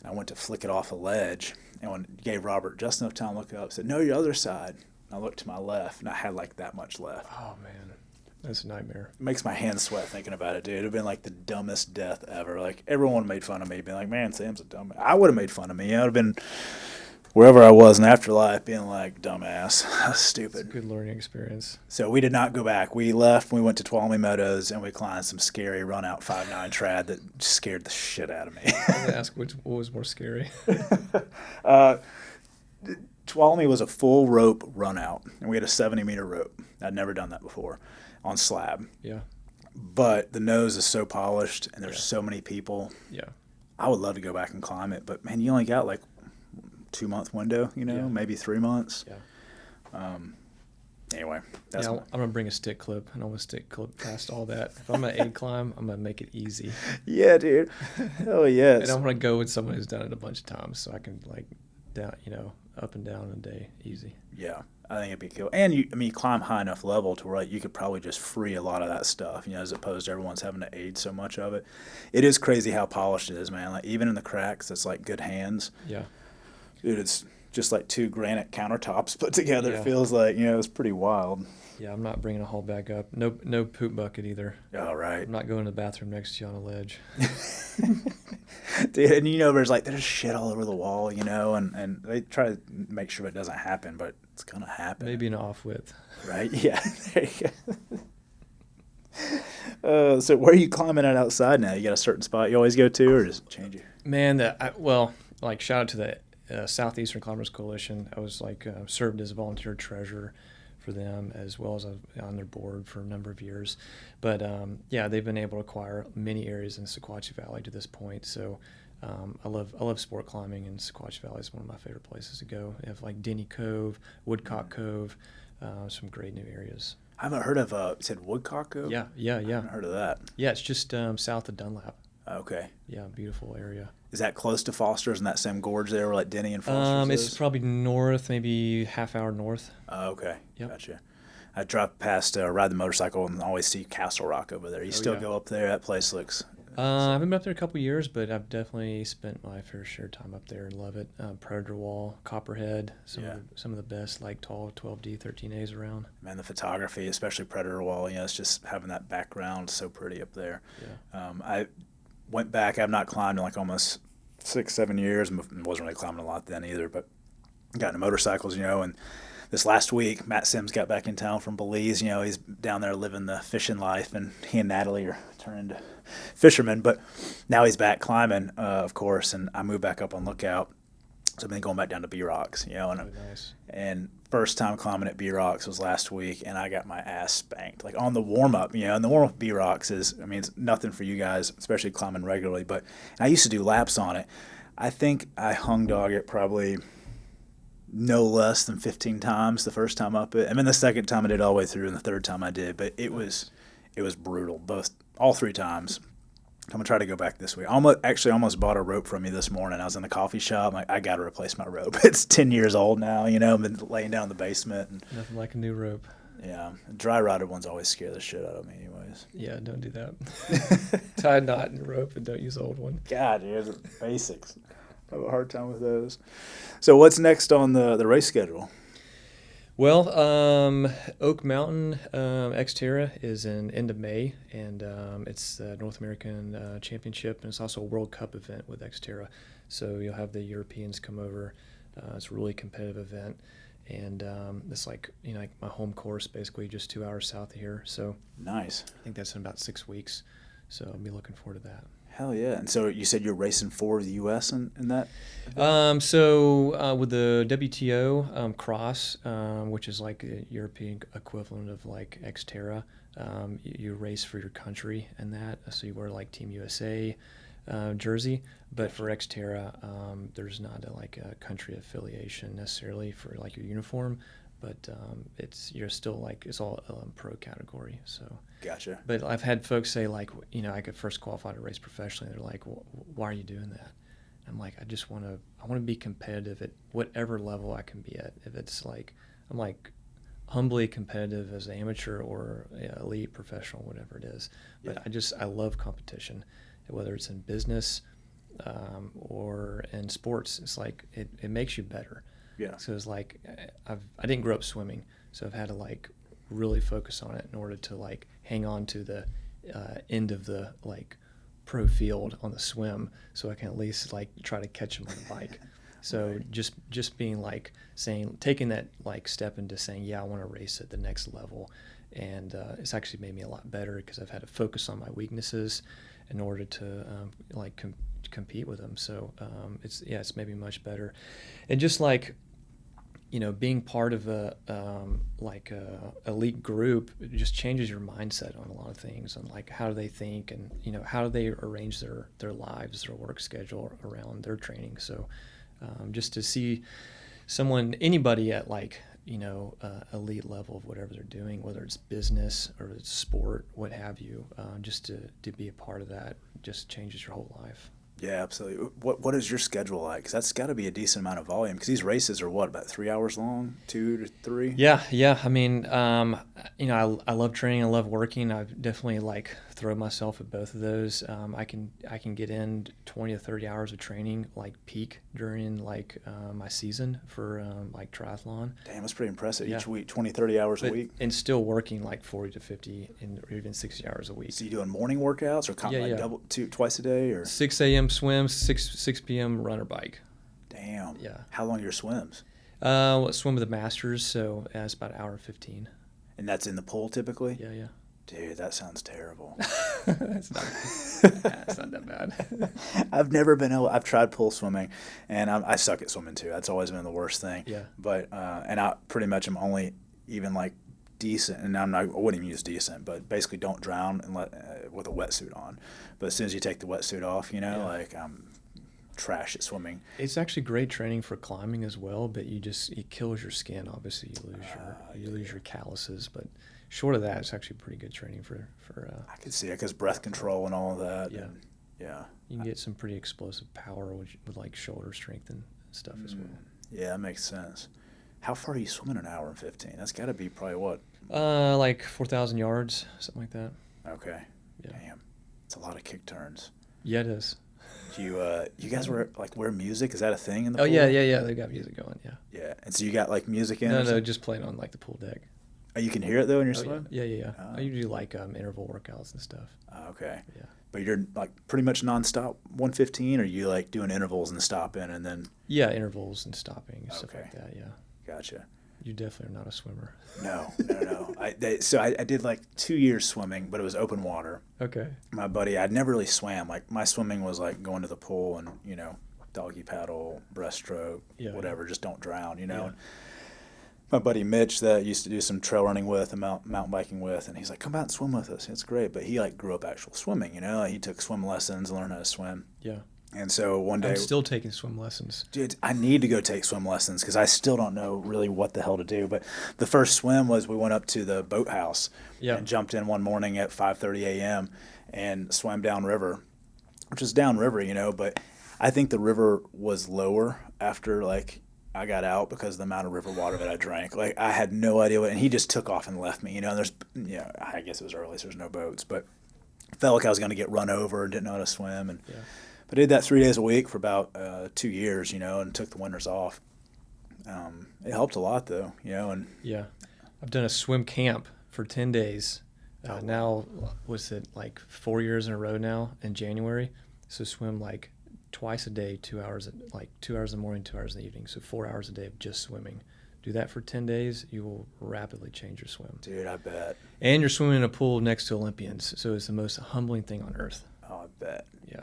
And I went to flick it off a ledge, and when gave Robert just enough time to look up, said, "No, your other side." And I looked to my left, and I had like that much left. Oh man, that's a nightmare. It makes my hands sweat thinking about it, dude. It'd have been like the dumbest death ever. Like, everyone made fun of me, being like, "Man, Sam's a dumb." I would have made fun of me. I would have been wherever I was in afterlife, being like, "Dumbass, that's stupid." It's a good learning experience. So we did not go back. We left. We went to Tuolumne Meadows, and we climbed some scary run-out 5.9 trad that scared the shit out of me. I was going to ask what was more scary. Tuolumne was a full rope run-out, and we had a 70-meter rope. I'd never done that before on slab. Yeah. But the nose is so polished, and there's so many people. Yeah. I would love to go back and climb it, but, man, you only got like 2-month window, maybe 3 months. Yeah. Anyway, I'm gonna bring a stick clip, and I'm gonna stick clip past all that. If I'm gonna aid climb, I'm gonna make it easy. Yeah, dude. Hell yes. And I'm gonna go with someone who's done it a bunch of times, so I can like down, up and down in a day easy. Yeah, I think it'd be cool. And you climb high enough level to where you could probably just free a lot of that stuff, as opposed to everyone's having to aid so much of it. It is crazy how polished it is, man. Like, even in the cracks, it's like good hands. Yeah. Dude, it's just like 2 granite countertops put together. Yeah. It feels like, it's pretty wild. Yeah, I'm not bringing a haul bag up. No poop bucket either. All right. I'm not going to the bathroom next to you on a ledge. Dude, and there's shit all over the wall, and they try to make sure it doesn't happen, but it's going to happen. Maybe an off-width. Right? Yeah. There you go. So where are you climbing at outside now? You got a certain spot you always go to, or does it change you? Man, shout out to the Southeastern Climbers Coalition. I was served as a volunteer treasurer for them, as well as on their board for a number of years. But they've been able to acquire many areas in the Sequatchie Valley to this point. So I love sport climbing, and Sequatchie Valley is one of my favorite places to go. They have like Denny Cove, Woodcock Cove, some great new areas. I haven't heard of said Woodcock Cove? Yeah. I haven't heard of that. Yeah, it's just south of Dunlap. Okay. Yeah, beautiful area. Is that close to Foster's in that same gorge there where like Denny and Foster's It's probably north, maybe half hour north. Okay. Yep. Gotcha. I drive past, ride the motorcycle, and always see Castle Rock over there. You still go up there? That place looks... I haven't been up there a couple years, but I've definitely spent my fair share of time up there and love it. Predator Wall, Copperhead, some of the best like tall 12D, 13As around. Man, the photography, especially Predator Wall, it's just having that background so pretty up there. Yeah. I went back. I've not climbed in like almost 6-7 years. Wasn't really climbing a lot then either, but got into motorcycles, and this last week, Matt Sims got back in town from Belize. He's down there living the fishing life, and he and Natalie are turning into fishermen. But now he's back climbing, of course, and I moved back up on Lookout. So I've been going back down to B-Rocks, Nice. And first time climbing at B-Rocks was last week, and I got my ass spanked. Like on the warm-up, and the warm-up B-Rocks is, it's nothing for you guys, especially climbing regularly, but I used to do laps on it. I think I hung dog it probably no less than 15 times the first time up it. I mean, the second time I did all the way through, and the third time I did, but it was brutal, all 3 times. I'm going to try to go back this week. I almost bought a rope from you this morning. I was in the coffee shop. I'm like, I got to replace my rope. It's 10 years old now, I've been laying down in the basement. And, nothing like a new rope. yeah. Dry rotted ones always scare the shit out of me anyways. goodness. Yeah, don't do that. Tie a knot in the rope and don't use the old one. God, dude, basics. I have a hard time with those. So what's next on the race schedule? Well, Oak Mountain Xterra is in end of May, and it's the North American Championship, and it's also a World Cup event with Xterra. So you'll have the Europeans come over. It's a really competitive event, and it's like like my home course, basically just 2 hours south of here. So nice. I think that's in about 6 weeks. So I'll be looking forward to that. Hell yeah. And so you said you're racing for the U.S. in that? So with the WTO Cross, which is like a European equivalent of like Xterra, you race for your country and that. So you wear like Team USA jersey. But for Xterra, there's not a country affiliation necessarily for like your uniform. But you're still like it's all pro category. So gotcha. But I've had folks say like I could first qualify to race professionally. They're like, why are you doing that? I'm like, I want to be competitive at whatever level I can be at. If it's like I'm like humbly competitive as an amateur or elite professional, whatever it is. But yeah. I love competition, whether it's in business or in sports. It's like it makes you better. Yeah. So it's like I didn't grow up swimming, so I've had to like really focus on it in order to like hang on to the end of the like pro field on the swim, so I can at least like try to catch them on the bike. So right. just being like taking that like step into saying, yeah, I want to race at the next level, and it's actually made me a lot better because I've had to focus on my weaknesses in order to compete with them. So it's made me much better, and just like being part of a elite group, it just changes your mindset on a lot of things, and like how do they think, and how do they arrange their lives, their work schedule around their training. So just to see anybody at like elite level of whatever they're doing, whether it's business or it's sport, what have you, just to be a part of that just changes your whole life. Yeah, absolutely. What is your schedule like? Because that's got to be a decent amount of volume. Because these races are about 3 hours long, 2 to 3. Yeah. I mean, I love training. I love working. I definitely like throw myself at both of those. I can get in 20 to 30 hours of training, like peak during like my season for like triathlon. Damn, that's pretty impressive. Each week, 20, 30 hours a week, and still working like 40 to 50 or even 60 hours a week. So you doing morning workouts or twice a day, or 6 a.m. swim, 6 p.m. run or bike. Damn. Yeah. How long are your swims? Swim with the Masters, so it's about an hour and 15. And that's in the pool typically? Yeah. Dude, that sounds terrible. That's not that bad. I've tried pool swimming, and I suck at swimming too. That's always been the worst thing. Yeah. But and I pretty much am only even like decent, and I wouldn't even use decent, but basically don't drown with a wetsuit on. But as soon as you take the wetsuit off, like I'm trash at swimming. It's actually great training for climbing as well, but it kills your skin. Obviously, you lose your calluses, but short of that, it's actually pretty good training for. I can see it because breath control and all of that. Yeah. And, yeah. You can get some pretty explosive power with like shoulder strength and stuff as well. Yeah, that makes sense. How far are you swimming an hour and 15? That's got to be probably what? Like 4,000 yards, something like that. Okay. Yeah. Damn. It's a lot of kick turns. Yeah, it is. Do you guys wear music? Is that a thing in the pool? Oh, yeah. They got music going, yeah. Yeah. And so you got like music in? No, just playing on like the pool deck. Oh, you can hear it though in your swim? Yeah. I usually like interval workouts and stuff. Okay. Yeah. But you're like pretty much nonstop 115, or you like doing intervals and stopping and then? Yeah, intervals and stopping and stuff like that. Yeah. Gotcha. You definitely are not a swimmer. No. I did like 2 years swimming, but it was open water. Okay. My buddy, I'd never really swam. Like my swimming was like going to the pool and doggy paddle, breaststroke, whatever. Just don't drown. Yeah. My buddy Mitch that used to do some trail running with and mountain biking with, and he's like, come out and swim with us. It's great. But he like grew up actual swimming, he took swim lessons and learned how to swim. Yeah. And so one day... I'm still taking swim lessons. Dude, I need to go take swim lessons because I still don't know really what the hell to do. But the first swim was we went up to the boathouse and jumped in one morning at 5:30 a.m. and swam downriver, which is downriver, but I think the river was lower after like I got out because of the amount of river water that I drank. Like I had no idea and he just took off and left me, and there's yeah, I guess it was early, so there's no boats, but felt like I was going to get run over and didn't know how to swim. And but I did that 3 days a week for about 2 years, and took the winters off. It helped a lot though, and yeah, I've done a swim camp for 10 days. Now, was it like 4 years in a row now in January? So swim like twice a day, 2 hours, like 2 hours in the morning, 2 hours in the evening. So 4 hours a day of just swimming. Do that for 10 days, you will rapidly change your swim. Dude, I bet. And you're swimming in a pool next to Olympians. So it's the most humbling thing on earth. Oh, I bet. Yeah.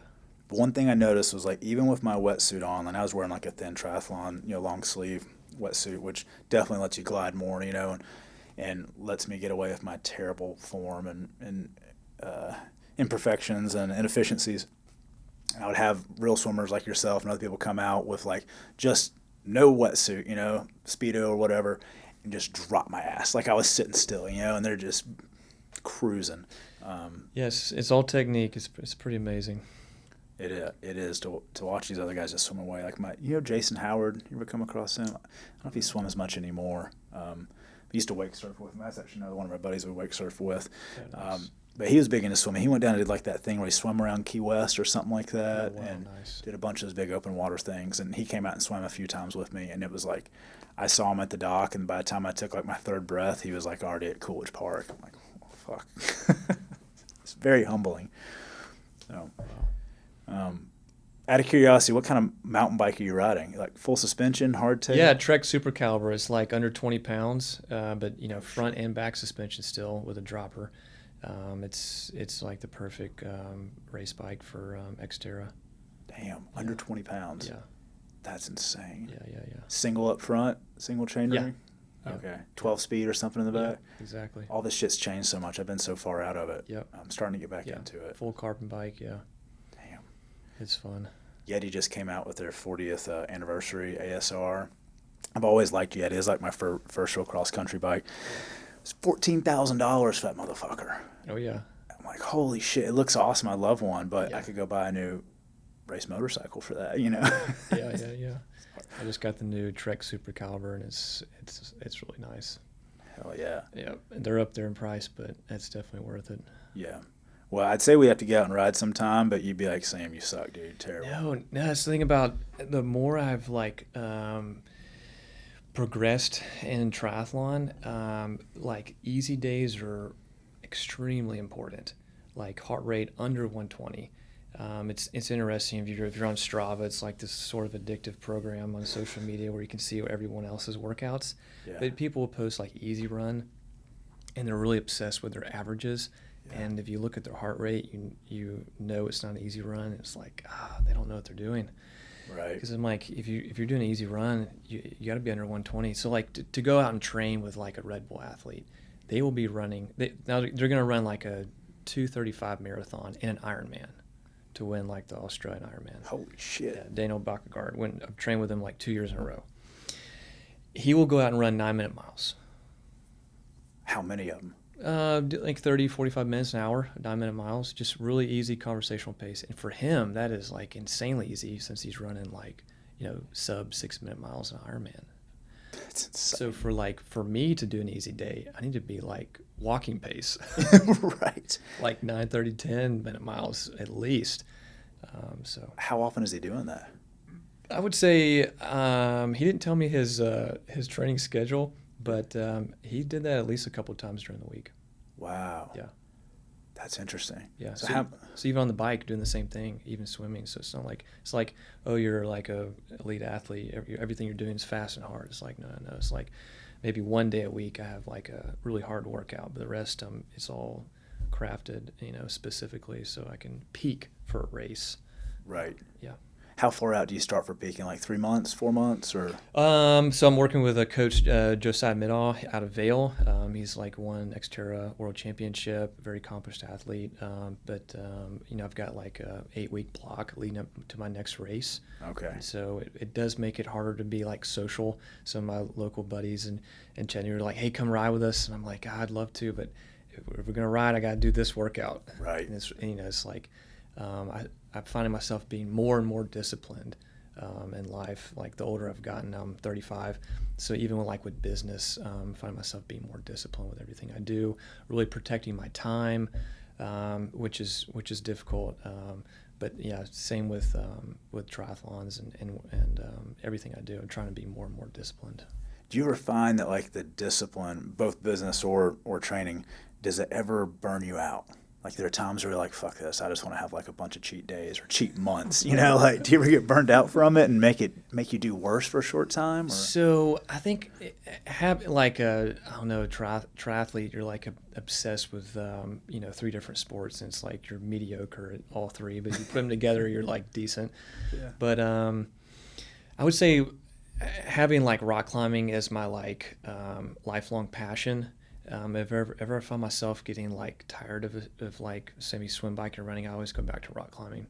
But one thing I noticed was like even with my wetsuit on, and I was wearing like a thin triathlon, long sleeve wetsuit, which definitely lets you glide more, and lets me get away with my terrible form and imperfections and inefficiencies. And I would have real swimmers like yourself and other people come out with like just no wetsuit, Speedo or whatever, and just drop my ass like I was sitting still, and they're just cruising. Yes, it's all technique. It's pretty amazing. It is to watch these other guys just swim away. Like Jason Howard. You ever come across him? I don't know if he swim as much anymore. He used to wake surf with him. That's actually another one of my buddies we wake surf with. Yeah, nice. But he was big into swimming. He went down and did like that thing where he swam around Key West or something like that, and nice. Did a bunch of those big open water things. And he came out and swam a few times with me, and it was like I saw him at the dock, and by the time I took like my third breath, he was like already at Coolidge Park. I'm like, oh, fuck. It's very humbling. So, out of curiosity, what kind of mountain bike are you riding? Like full suspension, hardtail? Yeah, Trek Super Caliber. It's like under 20 pounds, but front and back suspension still with a dropper. It's like the perfect race bike for Xterra. Damn, under 20 pounds. Yeah. That's insane. Yeah. Single up front, single chain ring? Okay. 12 speed or something in the back? Yeah, exactly. All this shit's changed so much. I've been so far out of it. Yep. I'm starting to get back into it. Full carbon bike, yeah. Damn. It's fun. Yeti just came out with their 40th anniversary ASR. I've always liked Yeti. It's like my first real cross-country bike. It's $14,000 for that motherfucker. Oh, yeah. I'm like, holy shit, it looks awesome. I love one, but I could go buy a new race motorcycle for that, Yeah. I just got the new Trek Super Caliber, and it's really nice. Hell yeah. Yeah, they're up there in price, but that's definitely worth it. Yeah. Well, I'd say we have to get out and ride sometime, but you'd be like, Sam, you suck, dude. Terrible. No, that's the thing about the more I've like progressed in triathlon, like easy days are extremely important. Like heart rate under 120. It's interesting if you're on Strava. It's like this sort of addictive program on social media where you can see everyone else's workouts. Yeah. But people will post like easy run, and they're really obsessed with their averages. Yeah. And if you look at their heart rate, you know it's not an easy run. It's like they don't know what they're doing. Right. Because I'm like, if you're doing an easy run, you got to be under 120. So like to go out and train with like a Red Bull athlete, they will be running. They're going to run like a 2:35 marathon in an Ironman to win like the Australian Ironman. Holy shit. Yeah, Daniel Bakkegaard. I've trained with him like 2 years in a row. He will go out and run 9-minute miles. How many of them? Like 30, 45 minutes an hour, 9-minute miles. Just really easy conversational pace. And for him, that is like insanely easy since he's running like, sub 6-minute miles an Ironman. That's insane. So for me to do an easy day, I need to be like walking pace. Right. Like 9:30, 10-minute miles at least. So how often is he doing that? I would say he didn't tell me his training schedule, but he did that at least a couple of times during the week. Wow. Yeah. That's interesting. Yeah. So even on the bike, doing the same thing, even swimming. So it's not like you're like a elite athlete. Everything you're doing is fast and hard. It's like no. It's like maybe one day a week I have like a really hard workout, but the rest it's all crafted, specifically so I can peak for a race. Right. Yeah. How far out do you start for peaking? Like 3 months, 4 months, or? So I'm working with a coach, Josiah Middaugh, out of Vail. He's like won Xterra World Championship, very accomplished athlete. But I've got like a 8-week block leading up to my next race. Okay. And so it does make it harder to be like social. Some of my local buddies in Chattanooga are like, "Hey, come ride with us," and I'm like, "I'd love to, but if we're gonna ride, I gotta do this workout." Right. And it's like. I'm finding myself being more and more disciplined in life. Like the older I've gotten, now I'm 35. So even with business, I find myself being more disciplined with everything I do, really protecting my time, which is difficult. But yeah, same with triathlons and everything I do. I'm trying to be more and more disciplined. Do you ever find that like the discipline, both business or training, does it ever burn you out? Like there are times where you're like, fuck this, I just want to have like a bunch of cheat days or cheat months, you know, like do you ever get burned out from it and make you do worse for a short time? Or? So I think have like I don't know, triathlete, you're like obsessed with, 3 different sports, and it's like you're mediocre at all 3, but you put them together, you're like decent. Yeah. But I would say having like rock climbing as my like lifelong passion. If ever I find myself getting like tired of like semi swim biking or running, I always go back to rock climbing.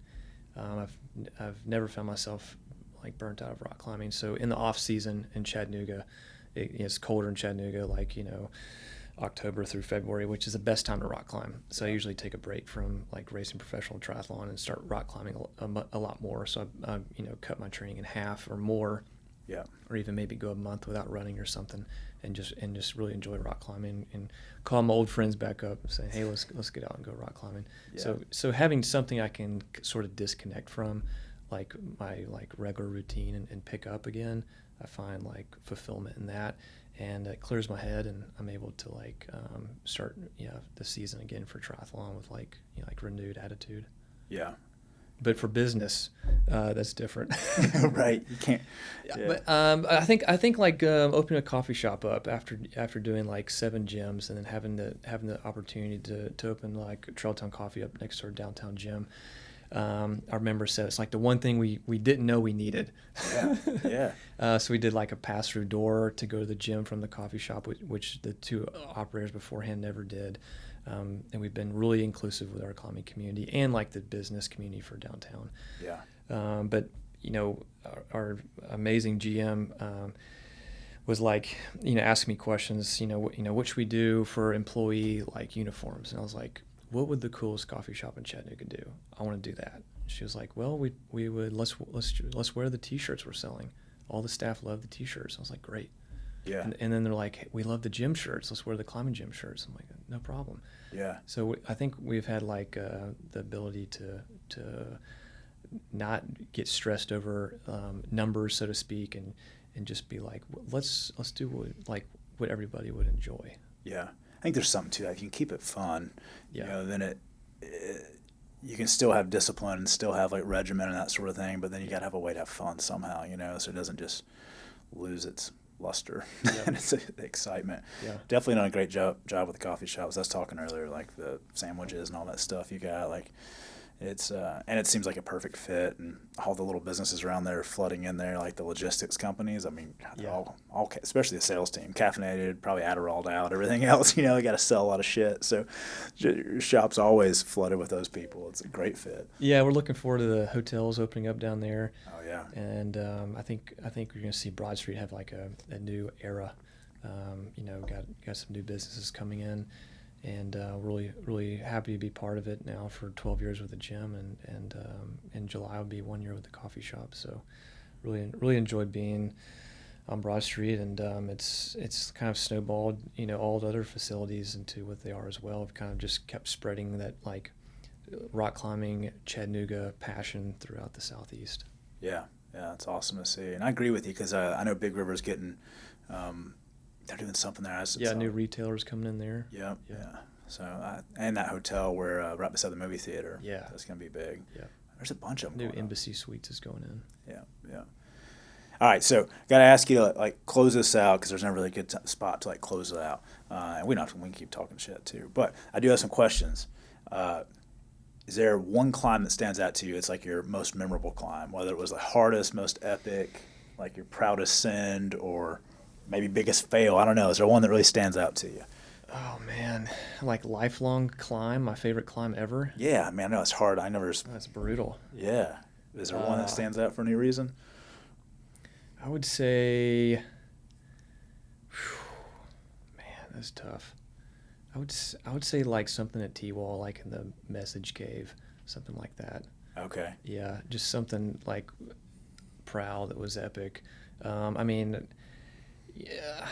I've never found myself like burnt out of rock climbing. So in the off season in Chattanooga, it's colder in Chattanooga, like October through February, which is the best time to rock climb. So I usually take a break from like racing professional triathlon and start rock climbing a lot more. So I cut my training in half or more. Yeah. Or even maybe go a month without running or something, and just really enjoy rock climbing and call my old friends back up and say, hey, let's get out and go rock climbing. Yeah. So having something I can sort of disconnect from, like my like regular routine and pick up again, I find like fulfillment in that, and it clears my head, and I'm able to like start the season again for triathlon with like renewed attitude. Yeah. But for business, that's different. Right, you can't. Yeah. But I think like opening a coffee shop up after doing like 7 gyms, and then having the opportunity to open like Trailtown Coffee up next to our downtown gym. Our members said it's like the one thing we didn't know we needed. Yeah, yeah. So we did like a pass-through door to go to the gym from the coffee shop, which the 2 operators beforehand never did. And we've been really inclusive with our climbing community and like the business community for downtown. Yeah. But our amazing GM was like asking me questions. What should we do for employee like uniforms? And I was like, what would the coolest coffee shop in Chattanooga do? I want to do that. She was like, well, we would let's wear the T-shirts we're selling. All the staff love the T-shirts. I was like, great. Yeah. And then they're like, hey, we love the gym shirts. Let's wear the climbing gym shirts. I'm like, no problem. Yeah. So I think we've had like the ability to not get stressed over numbers, so to speak, and just be like, let's do what everybody would enjoy. Yeah. I think there's something to that. If you can keep it fun, then you can still have discipline and still have like regimen and that sort of thing, but then you got to have a way to have fun somehow, so it doesn't just lose its luster. Yep. And it's the excitement. Yeah. Definitely done a great job with the coffee shops. I was talking earlier, like the sandwiches and all that stuff you got, like it's and it seems like a perfect fit, and all the little businesses around there are flooding in there, like the logistics companies. I mean, all especially the sales team, caffeinated, probably Adderalled out, everything else. They got to sell a lot of shit. So your shop's always flooded with those people. It's a great fit. Yeah, we're looking forward to the hotels opening up down there. Oh yeah. And I think we're going to see Broad Street have like a new era. Got some new businesses coming in. And really happy to be part of it now for 12 years with the gym, and in July will be 1 year with the coffee shop. So really enjoyed being on Broad Street, and it's kind of snowballed, all the other facilities into what they are as well. I've kind of just kept spreading that like rock climbing Chattanooga passion throughout the Southeast. Yeah, it's awesome to see, and I agree with you because I know Big River's getting. They're doing something there. New retailers coming in there. Yeah. So, and that hotel where right beside the movie theater. Yeah. That's going to be big. Yeah. There's a bunch of them. New Embassy Suites is going in. Yeah. All right, so got to ask you to like close this out because there's never really a good spot to like close it out. And we can keep talking shit too. But I do have some questions. Is there one climb that stands out to you? It's like your most memorable climb, whether it was the hardest, most epic, like your proudest send, or maybe biggest fail. I don't know. Is there one that really stands out to you? Oh man, like lifelong climb, my favorite climb ever. Yeah, man, I know it's hard. That's brutal. Yeah. Is there one that stands out for any reason? I would say, man, that's tough. I would say like something at T-Wall, like in the Message Cave, something like that. Okay. Yeah, just something like Prowl that was epic. I mean, yeah,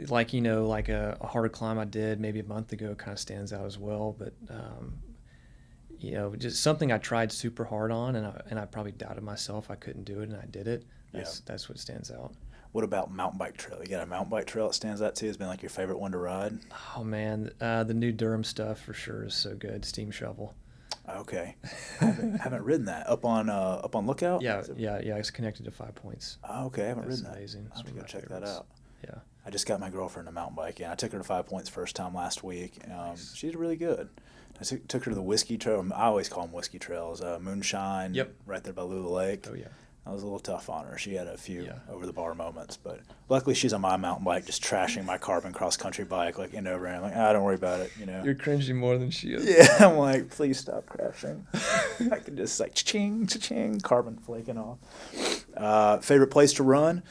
like, like a hard climb I did maybe a month ago kind of stands out as well. But, just something I tried super hard on, and I probably doubted myself I couldn't do it, and I did it. That's what stands out. What about mountain bike trail? You got a mountain bike trail that stands out too? Has been like your favorite one to ride? Oh man, the new Durham stuff for sure is so good. Steam shovel. Okay, haven't ridden that up on Lookout. Yeah. It's connected to 5 Points. Oh, okay, I haven't ridden that. Amazing. I have to go check that out. Yeah. I just got my girlfriend a mountain bike, and I took her to 5 Points first time last week. Nice. She's really good. I took her to the Whiskey Trail. I always call them Whiskey Trails. Moonshine. Yep. Right there by Lula Lake. Oh yeah. I was a little tough on her. She had a few over-the-bar moments, but luckily she's on my mountain bike, just trashing my carbon cross-country bike, like in over, and I'm like, don't worry about it, You're cringing more than she is. Yeah, I'm like, please stop crashing. I can just like cha-ching, cha-ching, carbon flaking off. Favorite place to run?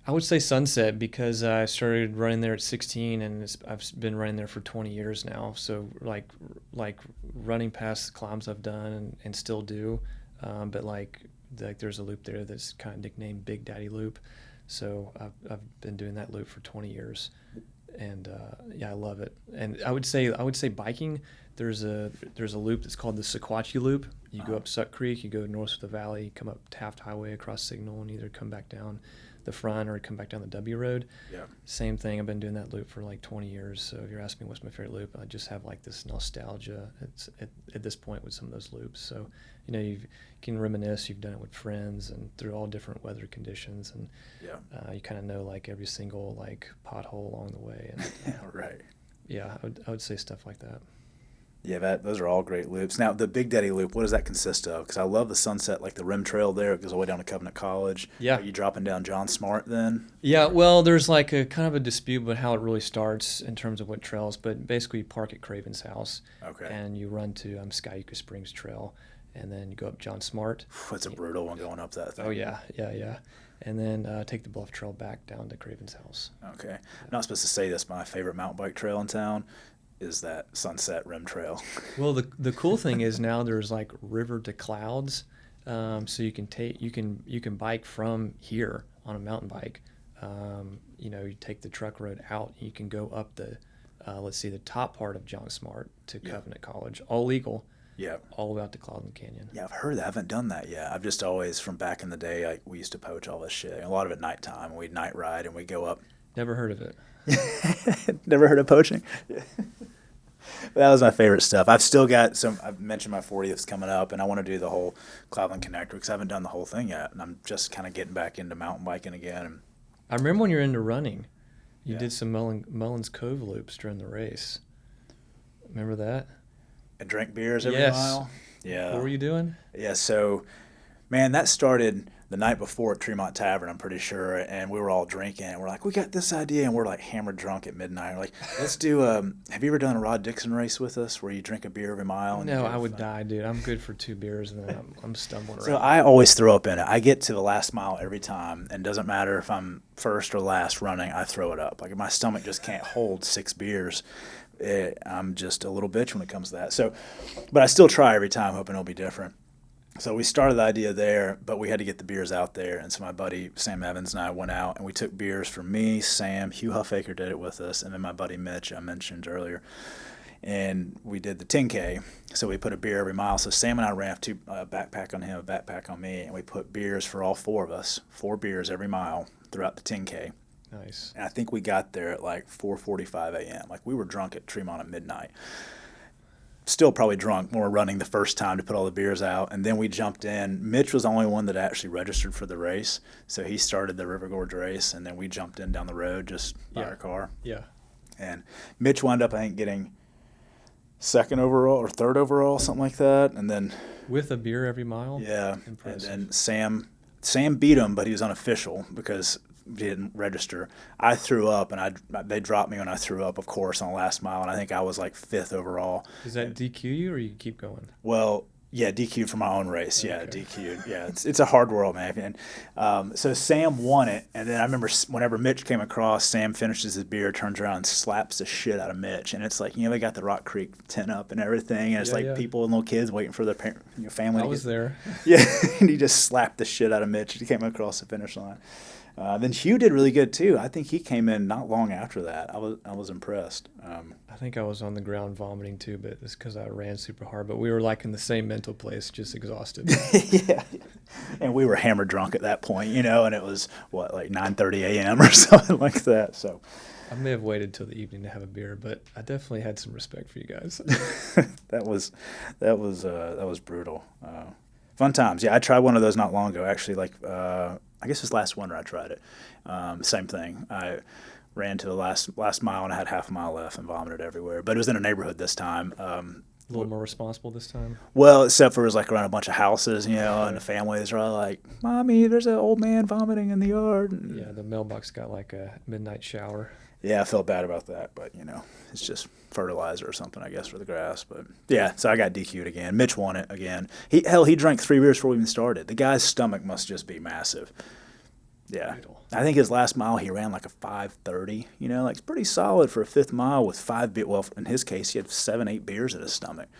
I would say Sunset, because I started running there at 16, and I've been running there for 20 years now. So like running past the climbs I've done and still do, but like there's a loop there that's kind of nicknamed Big Daddy Loop. So I've been doing that loop for 20 years, and I love it. And I would say biking. There's a loop that's called the Sequatchie Loop. You go up Suck Creek, you go north of the valley, come up Taft Highway across Signal, and either come back down the front or come back down the W Road. Yeah. Same thing. I've been doing that loop for like 20 years. So if you're asking me what's my favorite loop, I just have like this nostalgia at this point with some of those loops. So, you can reminisce. You've done it with friends and through all different weather conditions, and you kind of know like every single like pothole along the way. And, right. Yeah, I would say stuff like that. Yeah, those are all great loops. Now, the Big Daddy Loop, what does that consist of? Because I love the Sunset, like the rim trail there. It goes all the way down to Covenant College. Yeah. Are you dropping down John Smart then? Yeah, well, there's like a kind of a dispute about how it really starts in terms of what trails, but basically you park at Craven's house. Okay. And you run to Skyuka Springs Trail, and then you go up John Smart. That's a brutal one going up that thing. Oh, yeah. And then take the Bluff Trail back down to Craven's house. Okay. I'm not supposed to say this, but my favorite mountain bike trail in town is that Sunset Rim Trail. Well, the cool thing is now there's like river to clouds, so you can bike from here on a mountain bike. You take the truck road out, you can go up the top part of John Smart to Covenant College, all legal. Yeah. All the way out to Cloudland Canyon. Yeah, I've heard that. I haven't done that yet. I've just always, from back in the day, like we used to poach all this shit. A lot of it nighttime, and we'd night ride, and we'd go up. Never heard of it. Never heard of poaching? Yeah. That was my favorite stuff. I've still got some. I've mentioned my 40th coming up, and I want to do the whole Cloudland Connector because I haven't done the whole thing yet, and I'm just kind of getting back into mountain biking again. I remember when you were into running, you did some Mullins Cove loops during the race. Remember that? And drank beers every mile. Yeah. What were you doing? Yeah. So, man, that started the night before at Tremont Tavern, I'm pretty sure, and we were all drinking, and we're like, we got this idea, and we're like hammered drunk at midnight. We're like, let's do have you ever done a Rod Dixon race with us where you drink a beer every mile? And no, I would die, dude. I'm good for 2 beers, and then I'm stumbling around. So I always throw up in it. I get to the last mile every time, and it doesn't matter if I'm first or last running, I throw it up. Like if my stomach just can't hold 6 beers, I'm just a little bitch when it comes to that. So, but I still try every time, hoping it'll be different. So we started the idea there, but we had to get the beers out there. And so my buddy Sam Evans and I went out, and we took beers for me, Sam, Hugh Huffaker did it with us, and then my buddy Mitch I mentioned earlier. And we did the 10K. So we put a beer every mile. So Sam and I ran a backpack on him, a backpack on me, and we put beers for all 4 of us, 4 beers every mile throughout the 10K. Nice. And I think we got there at like 4:45 a.m. Like we were drunk at Tremont at midnight. Still probably drunk when we're running the first time to put all the beers out. And then we jumped in. Mitch was the only one that actually registered for the race. So he started the River Gorge race, and then we jumped in down the road just by our car. Yeah. And Mitch wound up, I think, getting 2nd overall or 3rd overall, something like that. And then with a beer every mile? Yeah. Impressive. And then Sam beat him, but he was unofficial because he didn't register. I threw up, and they dropped me when I threw up, of course, on the last mile, and I think I was like 5th overall. Does that DQ you, or you keep going? Well, Yeah, DQ'd for my own race. Yeah, Okay. DQ'd. Yeah, it's a hard world, man. And so Sam won it, and then I remember whenever Mitch came across, Sam finishes his beer, turns around, and slaps the shit out of Mitch, and it's like, they got the Rock Creek tent up and everything, and it's like people and little kids waiting for their family. I was there. Yeah, and he just slapped the shit out of Mitch. He came across the finish line. Then Hugh did really good too. I think he came in not long after that. I was impressed. I think I was on the ground vomiting too, but it's because I ran super hard. But we were like in the same mental place, just exhausted. Yeah, and we were hammered drunk at that point, and it was like 9:30 a.m. or something like that. So I may have waited till the evening to have a beer, but I definitely had some respect for you guys. that was brutal. Fun times. Yeah, I tried one of those not long ago. Actually, I guess it was last winter I tried it. Same thing. I ran to the last mile and I had half a mile left and vomited everywhere. But it was in a neighborhood this time. A little more responsible this time? Well, except for it was like around a bunch of houses, and the families were all like, "Mommy, there's an old man vomiting in the yard." And yeah, the mailbox got like a midnight shower. Yeah, I felt bad about that, but it's just fertilizer or something, I guess, for the grass. But yeah, so I got DQ'd again. Mitch won it again. He drank 3 beers before we even started. The guy's stomach must just be massive. Yeah, I think his last mile he ran like a 5:30. Like it's pretty solid for a fifth mile with 5 beers. Well, in his case, he had 7-8 beers at his stomach.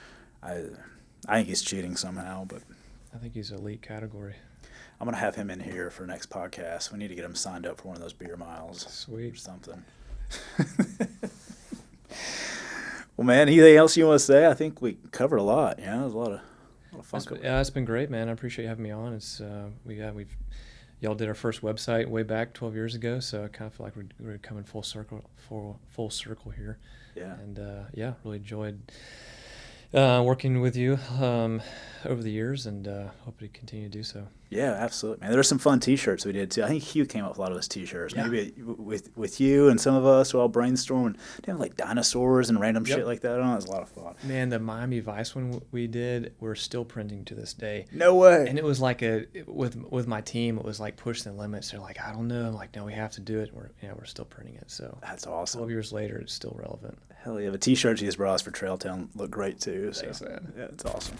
I think he's cheating somehow, but I think he's elite category. I'm gonna have him in here for next podcast. We need to get him signed up for one of those beer miles. Sweet. Or something. Well, man, anything else you want to say? I think we covered a lot. It was a lot of fun. It's been great, man. I appreciate you having me on. It's y'all did our first website way back 12 years ago, so I kind of feel like we're coming full circle here. Yeah. And really enjoyed working with you over the years, and hope to continue to do so. Yeah, absolutely, man. There were some fun T-shirts we did too. I think Hugh came up with a lot of those T-shirts. Yeah. Maybe with you and some of us who all brainstormed. They have like dinosaurs and random shit like that. It was a lot of fun. Man, the Miami Vice one we did, we're still printing to this day. No way. And it was like with my team, it was like push the limits. They're like, I don't know. I'm like, no, we have to do it. We're still printing it. So that's awesome. 12 years later, it's still relevant. Hell yeah, the T-shirts you just brought us for Trailtown look great too. Thanks, man. Yeah, it's awesome.